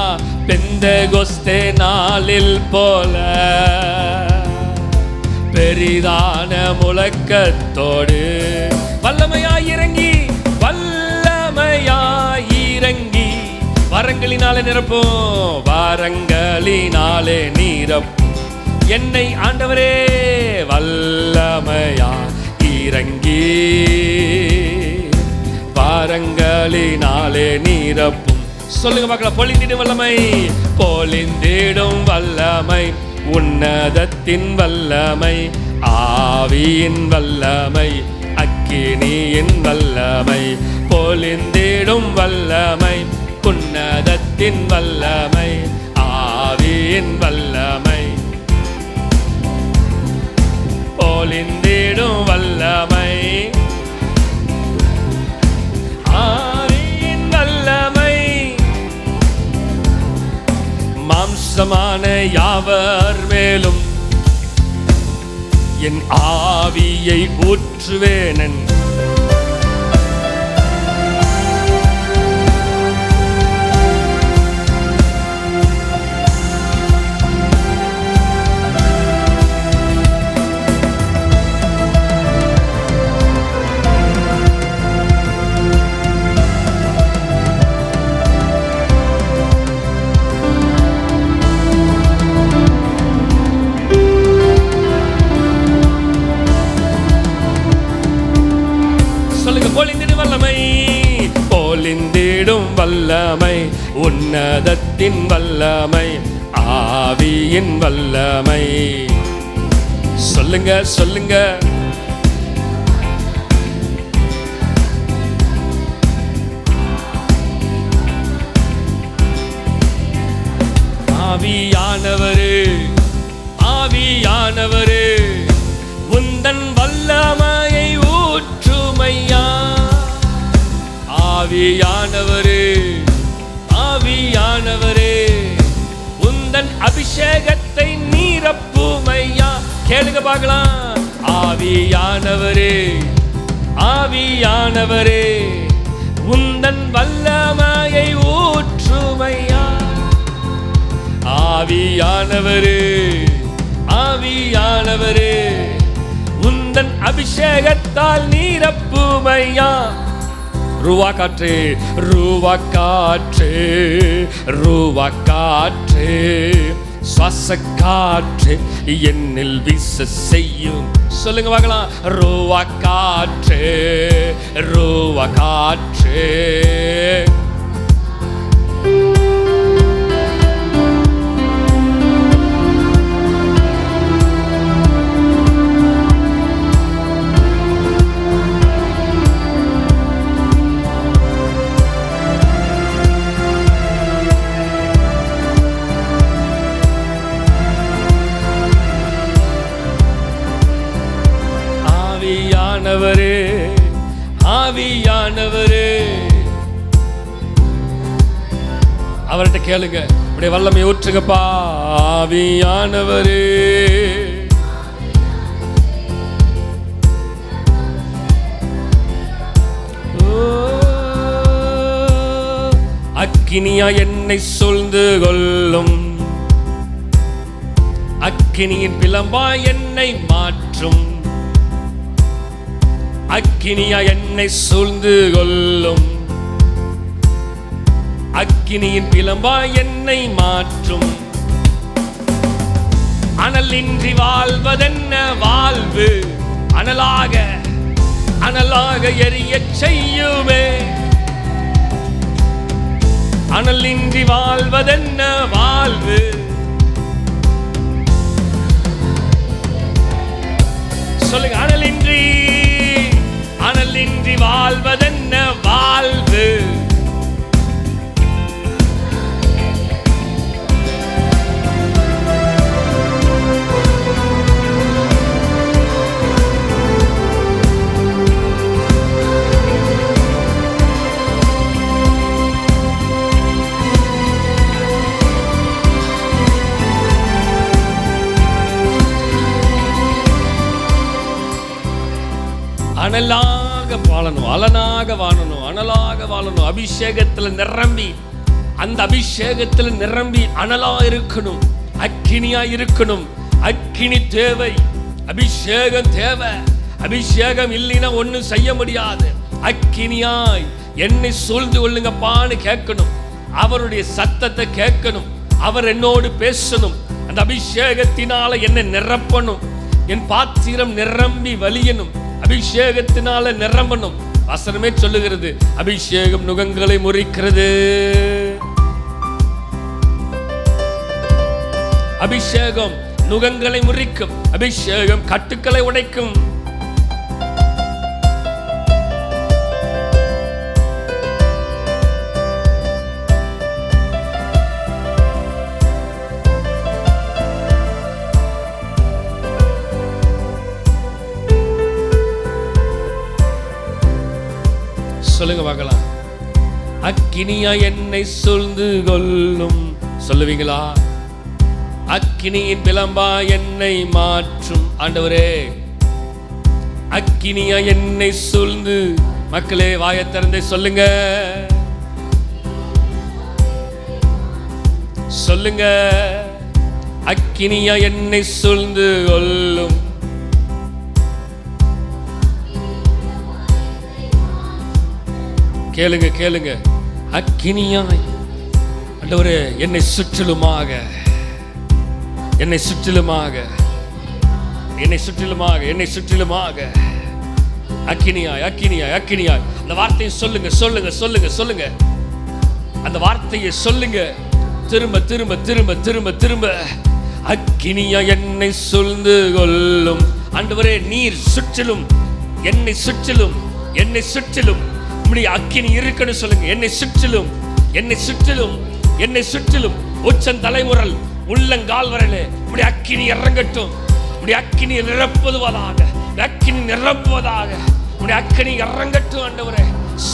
பெந்தெகோஸ்தே நாளில் போல பெரிதான முழக்கத்தோடு வல்லமையாய் இறங்கி, வல்லமையாய் இறங்கி வரங்களினாலே நிரப்பும், வரங்களினாலே நிரப்பும் என்னை ஆண்டவரே. வல்லமையாய் இறங்கி வரங்களினாலே நிரப்பும். சொல்லுங்க மக்களா, பொழிந்திடும் வல்லமை, பொழிந்திடும் வல்லமை, உன்னதத்தின் வல்லமை, ஆவியின் வல்லமை, அக்கினியின் வல்லமை, பொழிந்திடும் வல்லமை, உன்னதத்தின் வல்லமை, ஆவியின் வல்லமை, பொழிந்திடும் வல்லமை, ஆவியின் வல்லமை. மாம்சமான யாவர் மேலும் என் ஆவியை ஊற்றுவேன். பொழிந்திடும் வல்லமை, பொழிந்திடும் வல்லமை, உன்னதத்தின் வல்லமை, ஆவியின் வல்லமை. சொல்லுங்க சொல்லுங்க. ஆவியானவரே, ஆவியானவரே, உந்தன் வல்லமையை ஊற்றுமையா. ஆவியானவரே, ஆவியானவரே, உந்தன் அபிஷேகத்தை நீரப்புமையா. கேளுங்க பார்க்கலாம். ஆவியானவரே, ஆவியானவரே, உந்தன் வல்லமையை ஊற்றுமையா. ஆவியானவரே, ஆவியானவரே, உந்தன் அபிஷேகத்தால் நீரப்புமையா. ரூவா காற்றே, ரூவா காற்றே, ரூவா காற்றே, சுவாச காற்றே, என்னில் வீச செய்யும். சொல்லுங்க பார்க்கலாம். ரூவா காற்றே, ரூவா காற்றே, ஆவியானவரே, ஆவியானவரே. அவர்கிட்ட கேளுங்க. இப்படி வல்லமை ஊற்றுங்கப்பா. ஆவியானவரே, அக்கினியா என்னை சூழ்ந்து கொள்ளும், அக்கினியின் பிளம்பா என்னை மாற்றும். அக்கினியா என்னை சூழ்ந்து கொள்ளும், அக்கினியின் பிளம்பா என்னை மாற்றும். அனலின்றி வாழ்வதென்ன வாழ்வு, அனலாக அனலாக எரிய செய்யுமே. அனலின்றி வாழ்வதென்ன வாழ்வு. சொல்லுங்க. அனலின்றி, அனலின்றி வாழ்வதென்ன வாழ்வு. அனலாக வாழணும், அலனாக வாழணும், அனலாக வாழணும். அபிஷேகத்துல நிரம்பி, அந்த அபிஷேகத்துல நிரம்பி அனலா இருக்கணும், அக்கினியா இருக்கணும். அக்கினி தேவை, அபிஷேகம் தேவை. அபிஷேகம் இல்லைன்னா ஒன்னும் செய்ய முடியாது. அக்கினியாய் என்னை சூழ்ந்து கொள்ளுங்கப்பான்னு கேட்கணும். அவருடைய சத்தத்தை கேட்கணும். அவர் என்னோடு பேசணும். அந்த அபிஷேகத்தினால என்னை நிரப்பணும். என் பாத்திரம் நிரம்பி வலியணும். அபிஷேகத்தினால நிரம்பணும். வசனமே சொல்லுகிறது, அபிஷேகம் நுகங்களை முறிக்கிறது. அபிஷேகம் நுகங்களை முறிக்கும் அபிஷேகம், கட்டுக்களை உடைக்கும். சொல்லுங்க பார்க்கலாம். அக்கினியா என்னை சூழ்ந்து கொள்ளும். சொல்லுவீங்களா? அக்கினியின் விளம்பா என்னை மாற்றும். ஆண்டவரே, அக்கினியா என்னை சூழ்ந்து. மக்களே வாயை திறந்து சொல்லுங்க, சொல்லுங்க. அக்கினியா என்னை சூழ்ந்து கொள்ளும். கேளுங்க, கேளுங்க. அக்கினியாய் ஆண்டவரே என்னை சுற்றிலுமாக, என்னை சுற்றிலுமாக, என்னை சுற்றிலுமாக, என்னை சுற்றிலுமாக. அக்கினியாய், அக்கினியாய், அக்கினியாய். அந்த வார்த்தையை சொல்லுங்க, சொல்லுங்க, சொல்லுங்க, சொல்லுங்க. அந்த வார்த்தையை சொல்லுங்க திரும்ப திரும்ப திரும்ப திரும்ப திரும்ப. அக்கினியா என்னை சூழ்ந்து கொள்ளும். ஆண்டவரே நீர் சுற்றிலும், என்னை சுற்றிலும், என்னை சுற்றிலும் உம்முடைய அக்கினி இருக்குன்னு சொல்லுங்க. என்னை சுற்றிலும், என்னை சுற்றிலும், என்னை சுற்றிலும். உச்சந்தலைமுறல் உள்ளங்கால் வரையிலே உம்முடைய அக்கினி இறங்கட்டும். உம்முடைய அக்கினி நிரப்புவதாக, அக்கினி நிரப்புவதாக. உம்முடைய அக்கினி இறங்கட்டும் ஆண்டவரே.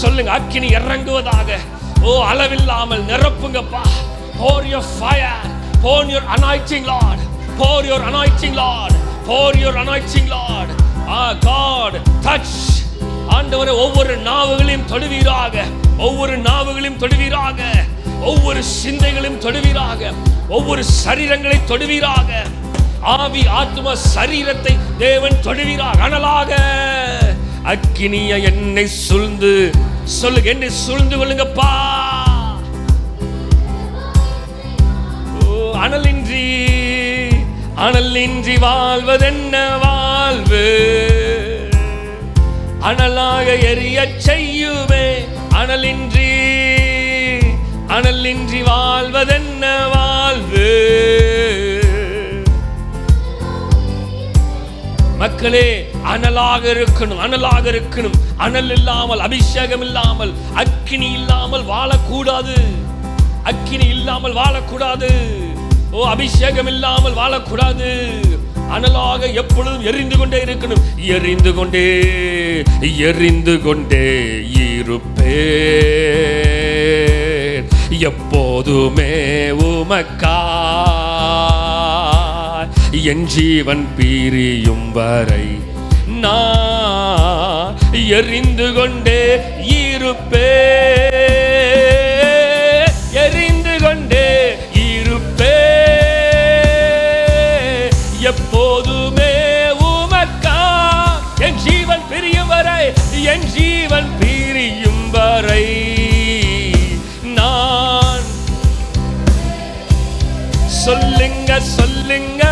சொல்லுங்க, அக்கினி இறங்குவதாக. ஓ, அளவில்லாமல் நிரப்புங்கப்பா. Pour your fire, pour your anointing Lord, pour your anointing Lord, pour your anointing Lord. God, touch. ஆண்டவரே ஒவ்வொரு நாவுகளையும் தொடுவீராக, ஒவ்வொரு நாவுகளையும் தொடுவீராக, ஒவ்வொரு சிந்தைகளையும் தொடுவீராக, ஒவ்வொரு சரீரங்களை தொடுவீராக. ஆவி ஆத்ம சரீரத்தை தேவன் தொடுவீராக. அனலாக அக்கினிய என்னை சூழ்ந்து. சொல்லுங்க, என்னை சூழ்ந்து கொள்ளுங்கப்பா. அனலின்றி, அனலின்றி வாழ்வதென்ன வாழ்வு? அனலாக எரிய செய்யுமே. அனலின்றி, அனலின்றி வாழ்வதென்ன வாழ்வு? மக்களே அனலாக இருக்கணும், அனலாக இருக்கணும். அனல் இல்லாமல், அபிஷேகம் இல்லாமல், அக்கினி இல்லாமல் வாழக்கூடாது. அக்கினி இல்லாமல் வாழக்கூடாது. ஓ, அபிஷேகம் இல்லாமல் வாழக்கூடாது. அனலாக எப்பொழுதும் எரிந்து கொண்டே இருக்கணும். எரிந்து கொண்டே, எரிந்து கொண்டே இருப்பே எப்போதுமே உமக்கா. என் ஜீவன் பிரியும் வரை நான் எரிந்து கொண்டே இருப்பே, எரிந்து கொண்டே இருப்பே எப்போதுமே உமக்கா. என் ஜீவன் பிரியும் வரை, என் ஜீவன் பிரியும் வரை நான். சொல்லுங்க, சொல்லுங்க.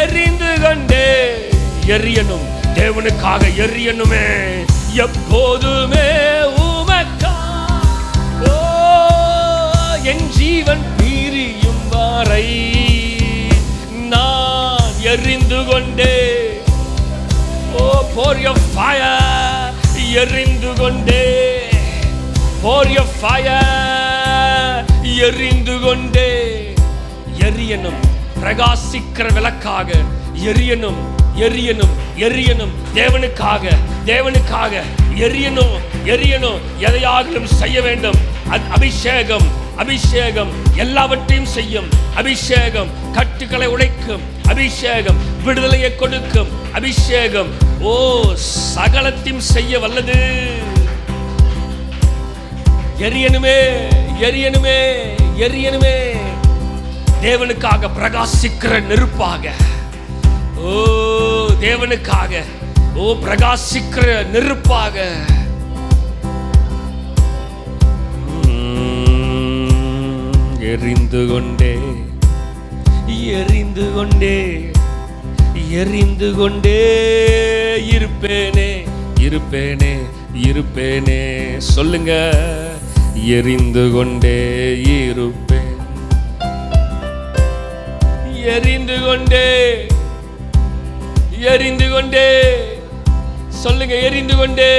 எரிந்து கொண்டே எரியணும். தேவனுக்காக எரியணுமே. எப்போதுமே உமக்கா. ஓ, என் ஜீவன் பிரியும் வரை நான் எரிந்து கொண்டே. ஓ, pour your fire. எரிந்து கொண்டே, pour your fire. எரிந்து கொண்டே எரியணும். பிரகாசிக்கிற விளக்காக எரியணும், எரியணும், எரியணும். தேவனுக்காக, தேவனுக்காக எரியணும், எரியணும். எதையாகிலும் செய்ய வேண்டும். அபிஷேகம், அபிஷேகம் எல்லாவற்றையும் செய்யும். அபிஷேகம் கட்டுக்களை உடைக்கும். அபிஷேகம் விடுதலையை கொடுக்கும். அபிஷேகம் ஓ சகலத்தையும் செய்ய வல்லது. எரியணுமே, எரியணுமே, எரியணுமே. தேவனுக்காக பிரகாசிக்கிற நெருப்பாக. ஓ தேவனுக்காக, ஓ பிரகாசிக்கிற நெருப்பாக. எரிந்து கொண்டே, எரிந்து கொண்டே, எரிந்து கொண்டே இருப்பேனே, இருப்பேனே, இருப்பேனே. சொல்லுங்க, எரிந்து கொண்டே இருப்பேன், எரிந்து கொண்டே எரிந்து கொண்டே சொல்லுங்க, எரிந்து கொண்டே.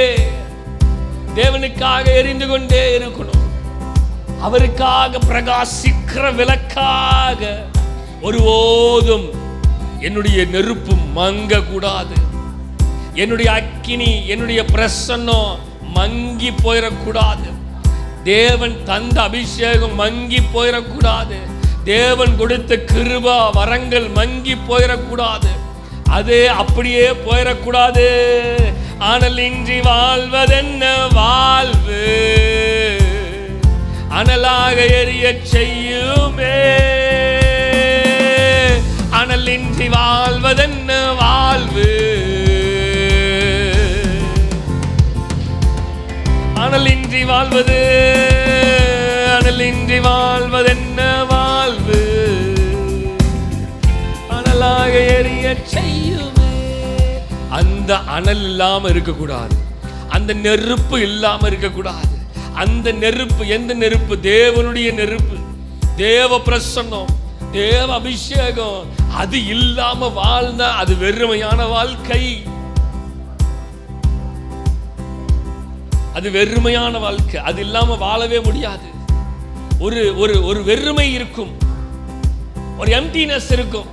தேவனுக்காக எரிந்து கொண்டே இருக்கணும். அவருக்காக பிரகாசிக்கிற விளக்காக ஒருபோதும் என்னுடைய நெருப்பு மங்க கூடாது. என்னுடைய அக்கினி, என்னுடைய பிரசன்னம் மங்கி போயிடக்கூடாது. தேவன் தந்த அபிஷேகம் மங்கி போயிடக்கூடாது. தேவன் கொடுத்த கிருபா வரங்கள் மங்கி போயிடக்கூடாது. அது அப்படியே போயிடக்கூடாது. அனலின்றி வாழ்வதென்ன வாழ்வு, அனலாக எரிய செய்யுமே. அனலின்றி வாழ்வதென்ன வாழ்வு, அனலின்றி வாழ்வது, அனலின்றி வாழ்வதென்ன வாழ்வு, அனலாக எரிய செய்யுமே. அந்த அனல் இல்லாம இருக்கக்கூடாது. அந்த நெருப்பு இல்லாம இருக்கக்கூடாது. அந்த நெருப்பு எந்த நெருப்பு? தேவனுடைய நெருப்பு, தேவ பிரசன்னம், தேவ அபிஷேகம். அது இல்லாம வாழ்ந்தா அது வெறுமையான வாழ்க்கை. அது வெறுமையான வாழ்க்கை. அது இல்லாம வாழவே முடியாது. ஒரு ஒரு ஒரு வெறுமை இருக்கும், ஒரு எம்டினஸ் இருக்கும்.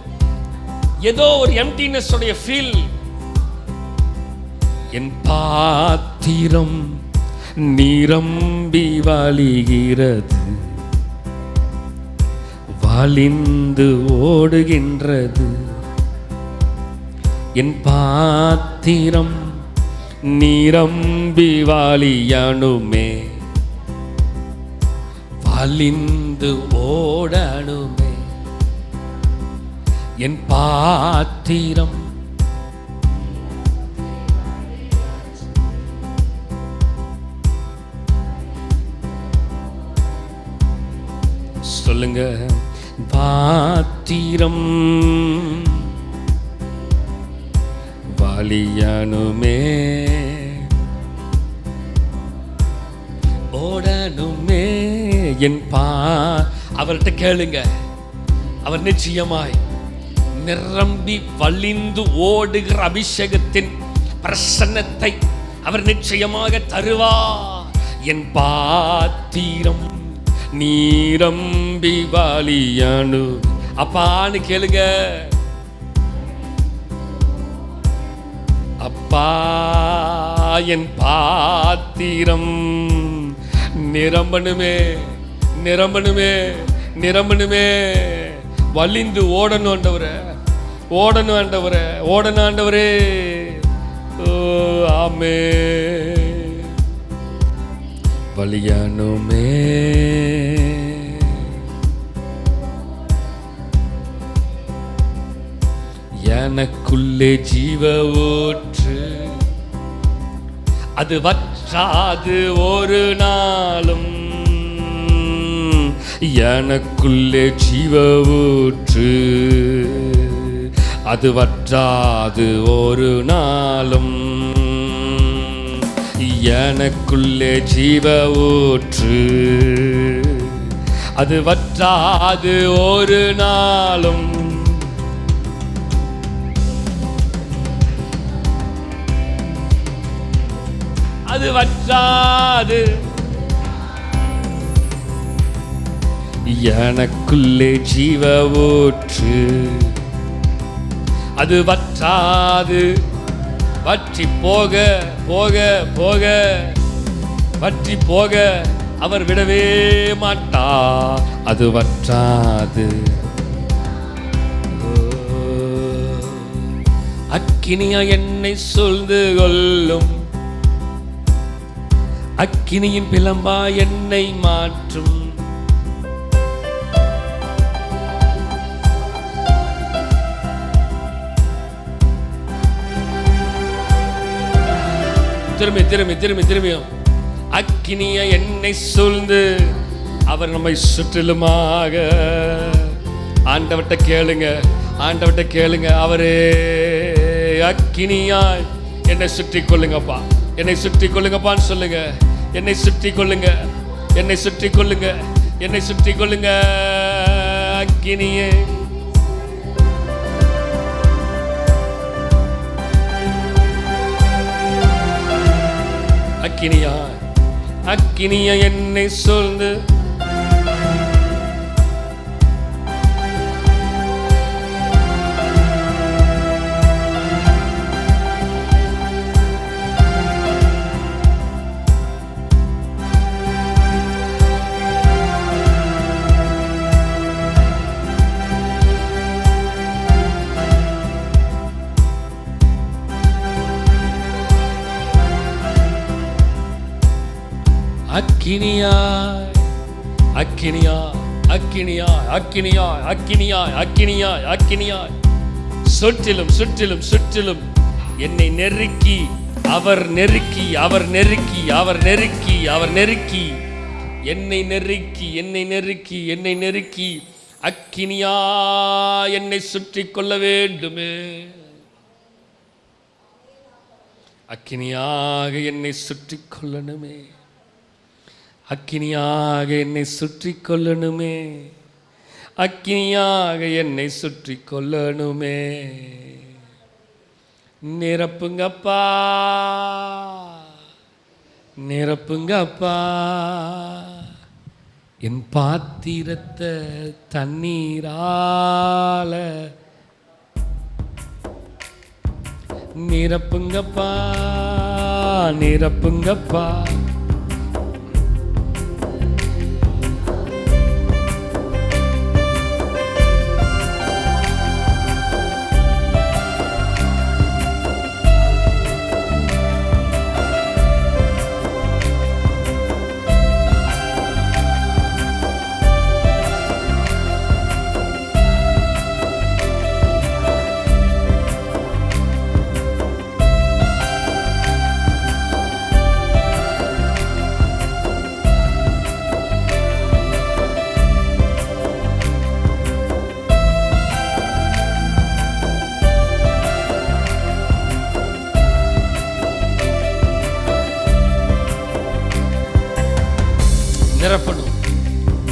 ஏதோ ஒரு எம்டினஸ் உடைய ஃபீல். என் பாத்திரம் நிரம்பி வழிகிறது, வழிந்து ஓடுகின்றது. என் பாத்திரம் நிரம்பி வழியணுமே, வழிந்து ஓடணுமே. என் பாத்திரம் சொல்லுங்க, பாத்திரம் வழியணுமே, ஓடணுமே. என் அவர்கிட்ட கேளுங்க. அவர் நிச்சயமாய் நிரம்பி வழிந்து ஓடுகிற அபிஷேகத்தின் பிரசன்னத்தை அவர் நிச்சயமாக தருவார். என் பாத்திரம் நீரம்பி வழியணு அப்பான்னு கேளுங்க. அப்பா, என் பாத்திரம் நிரம்பணுமே, நிரம்பணுமே, நிரம்பணுமே. வழிந்து ஓடணும் ஆண்டவரே, ஓடணும் ஆண்டவரே, ஓடணும் ஆண்டவரே. ஓ ஆமே, வழியணுமே. எனக்குள்ளே ஜீவ ஊற்று, அது வற்றாது ஒரு நாளும். எனக்குள்ளே ஜீவ ஊற்று, அது வற்றாது ஒரு நாளும். எனக்குள்ளே ஜீவ ஊற்று, அது வற்றாது ஒரு நாளும். அது வற்றாது. எனக்குள்ளே ஜீவ ஊற்று, அது வற்றாது. வற்றி போக போக போக வற்றி போக அவர் விடவே மாட்டார். அது வற்றாது. அக்கினியா என்னை சூழ்ந்து கொள்ளும், அக்கினியின் பிளம்பா என்னை மாற்றும். திரும்பி திரும்பி திரும்பி திரும்பியும் அக்கினிய என்னை சூழ்ந்து அவர் நம்மை சுற்றிலுமாக. ஆண்டவர்கிட்ட கேளுங்க, ஆண்டவர்கிட்ட கேளுங்க. அவரே அக்கினியாய் என்னை சுற்றி கொள்ளுங்கப்பா, என்னை சுற்றி கொள்ளுங்கப்பான்னு சொல்லுங்க. என்னை சுற்றி கொள்ளுங்க, என்னை சுற்றி கொள்ளுங்க, என்னை சுற்றி கொள்ளுங்க. அக்கினியே அக்கினியாய் அக்கினிய என்னை சூழ்ந்து அக்கினியாய் அக்கினியாய் அக்கினியாய் அக்கினியாய் அக்கினியாய் அக்கினியாய் அக்கினியாய் சுற்றிலும் சுற்றிலும் சுற்றிலும் என்னை நெருக்கி அவர் நெருக்கி அவர் நெருக்கி அவர் நெருக்கி அவர் நெருக்கி என்னை நெருக்கி என்னை நெருக்கி என்னை நெருக்கி அக்கினியா என்னை சுற்றி கொள்ள வேண்டுமே. அக்கினியாக என்னை சுற்றி கொள்ளணுமே. அக்கினியாக என்னை சுற்றி கொள்ளணுமே. அக்கினியாக என்னை சுற்றி கொள்ளணுமே. நிரப்புங்கப்பா நிரப்புங்கப்பா என் பாத்திரத்தை தண்ணீரால நிரப்புங்கப்பா நிரப்புங்கப்பா.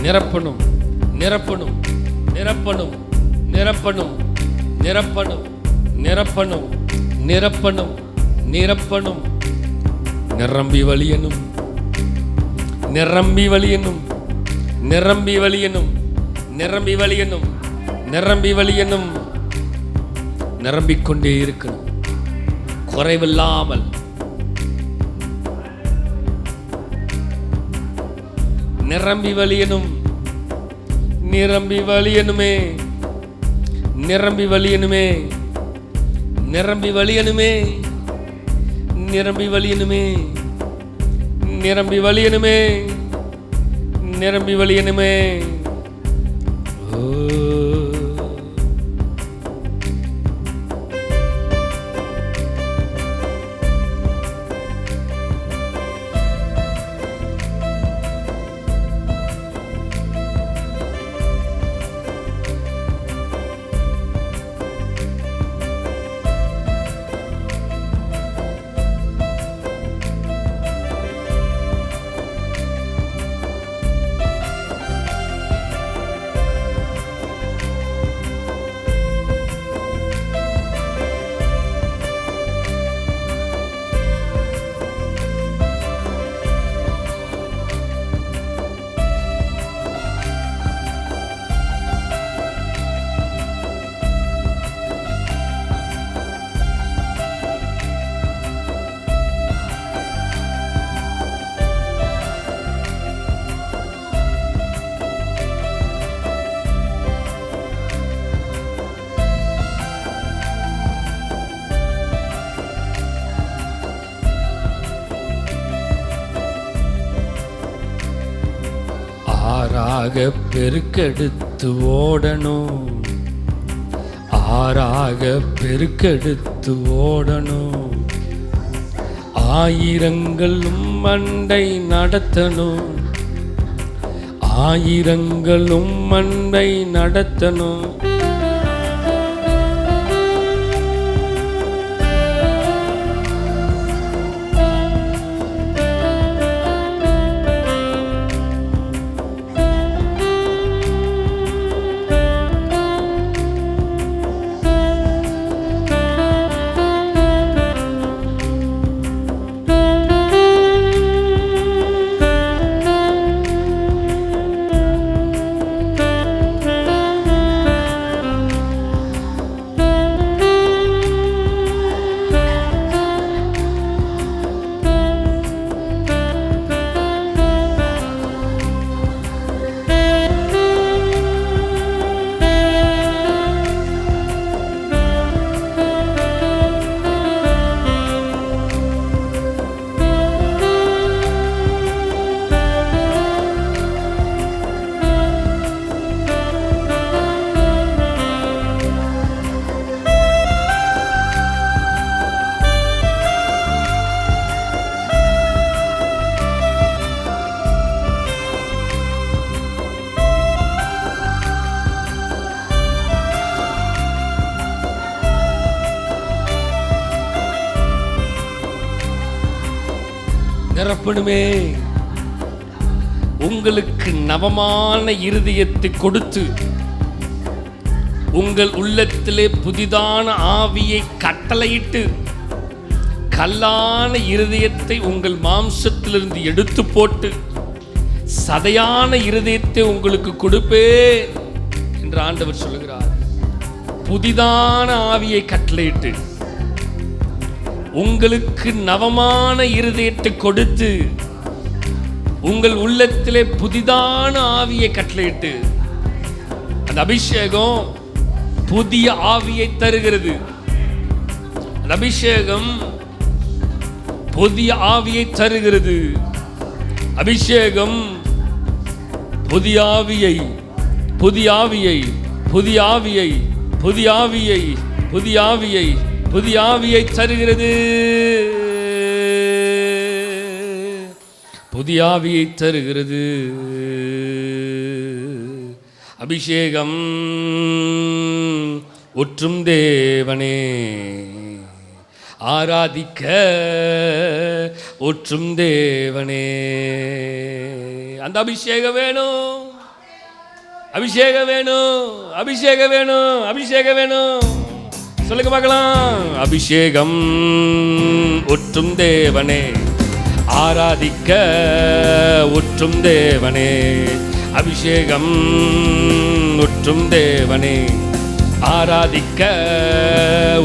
நிரப்பணும் நிரப்பணும் நிரப்பணும் நிரப்பணும் நிரப்பணும் நிரப்பணும் நிரப்பணும் நிரப்பணும் நிரப்பணும். நிரம்பி வழியணும் நிரம்பி வழியணும் நிரம்பி வழியணும் நிரம்பி வழியணும் நிரம்பி வழியணும். நிரம்பிக்கொண்டே இருக்கணும் குறைவில்லாமல். நிரம்பி வழியணும் நிரம்பி வழியணுமே நிரம்பி வழியணுமே நிரம்பி வழியணுமே நிரம்பி வழியணுமே நிரம்பி வழியணுமே நிரம்பி வழியணுமே. ஆறாக பெருக்கெடுத்து ஓடணும் ஆறாக பெருக்கெடுத்து ஓடணும். ஆயிரங்களும் மண்டை நடத்தணும் ஆயிரங்களும் மண்டை நடத்தணும். நிரப்பணுமே. உங்களுக்கு நவமான இருதயத்தை கொடுத்து உங்கள் உள்ளத்திலே புதிதான ஆவியை கட்டளையிட்டு கல்லான இருதயத்தை உங்கள் மாம்சத்திலிருந்து எடுத்து போட்டு சதையான இருதயத்தை உங்களுக்கு கொடுப்பேன் என்று ஆண்டவர் சொல்லுகிறார். புதிதான ஆவியை கட்டளையிட்டு உங்களுக்கு நவமான இருதயத்தை கொடுத்து உங்கள் உள்ளத்திலே புதிதான ஆவியை கட்டளையிட்டு. அந்த அபிஷேகம் புதிய ஆவியை தருகிறது. அந்த அபிஷேகம் புதிய ஆவியை தருகிறது. அபிஷேகம் புதிய ஆவியை புதிய ஆவியை புதிய ஆவியை புதிய ஆவியை புதிய ஆவியை புதிய ஆவியை தருகிறது. புதிய ஆவியை தருகிறது. அபிஷேகம் ஒற்றும் தேவனே, ஆராதிக்க ஒற்றும் தேவனே. அந்த அபிஷேகம் வேணும், அபிஷேகம் வேணும், அபிஷேகம் வேணும், அபிஷேகம் வேணும். சொல்லுங்க பார்க்கலாம். அபிஷேகம் ஒற்றும் தேவனே, ஆராதிக்க ஒற்றும் தேவனே. அபிஷேகம் ஒற்றும் தேவனே, ஆராதிக்க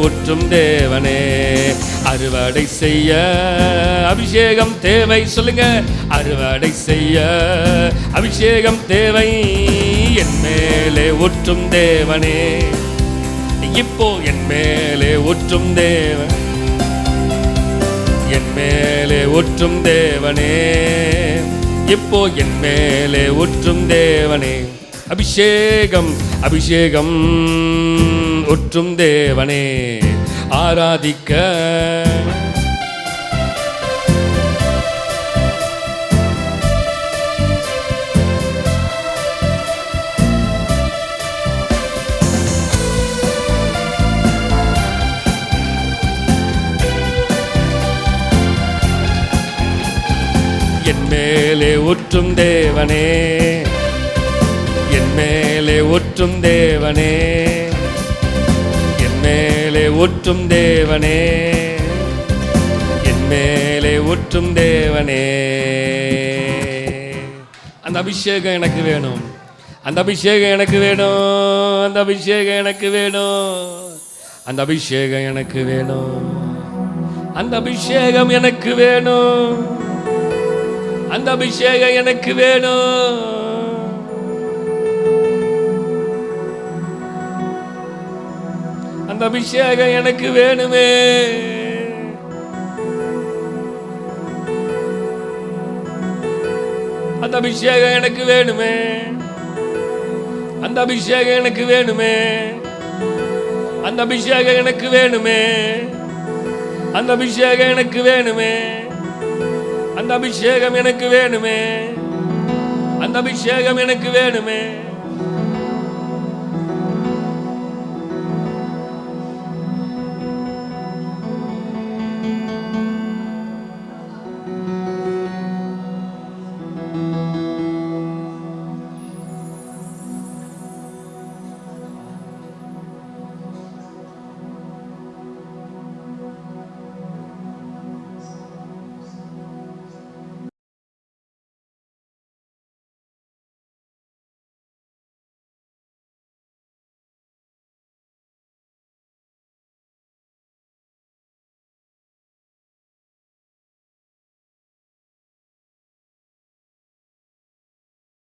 ஒற்றும் தேவனே. அறுவடை செய்ய அபிஷேகம் தேவை. சொல்லுங்க. அறுவடை செய்ய அபிஷேகம் தேவை. என் மேலே ஒற்றும் தேவனே, இப்போ என் மேலே ஒற்றும் தேவன், என் மேலே ஒற்றும் தேவனே, இப்போ என் மேலே ஒற்றும் தேவனே. அபிஷேகம் அபிஷேகம் ஒற்றும் தேவனே, ஆராதிக்க என் மேலே ஒற்றும் தேவனே, என் மேலே ஒற்றும் தேவனே, என் மேலே ஒற்றும் தேவனே, என் மேலே ஒற்றும் தேவனே. அந்த அபிஷேகம் எனக்கு வேணும், அந்த அபிஷேகம் எனக்கு வேணும், அந்த அபிஷேகம் எனக்கு வேணும், அந்த அபிஷேகம் எனக்கு வேணும், அந்த அபிஷேகம் எனக்கு வேணும், அந்த அபிஷேகம் எனக்கு வேணும். அந்த அபிஷேகம் எனக்கு வேணுமே. அந்த அபிஷேகம் எனக்கு வேணுமே. அந்த அபிஷேகம் எனக்கு வேணுமே. அந்த அபிஷேகம் எனக்கு வேணுமே. அந்த அபிஷேகம் எனக்கு வேணுமே. அந்த அபிஷேகம் எனக்கு வேணுமே. அந்த அபிஷேகம் எனக்கு வேணுமே.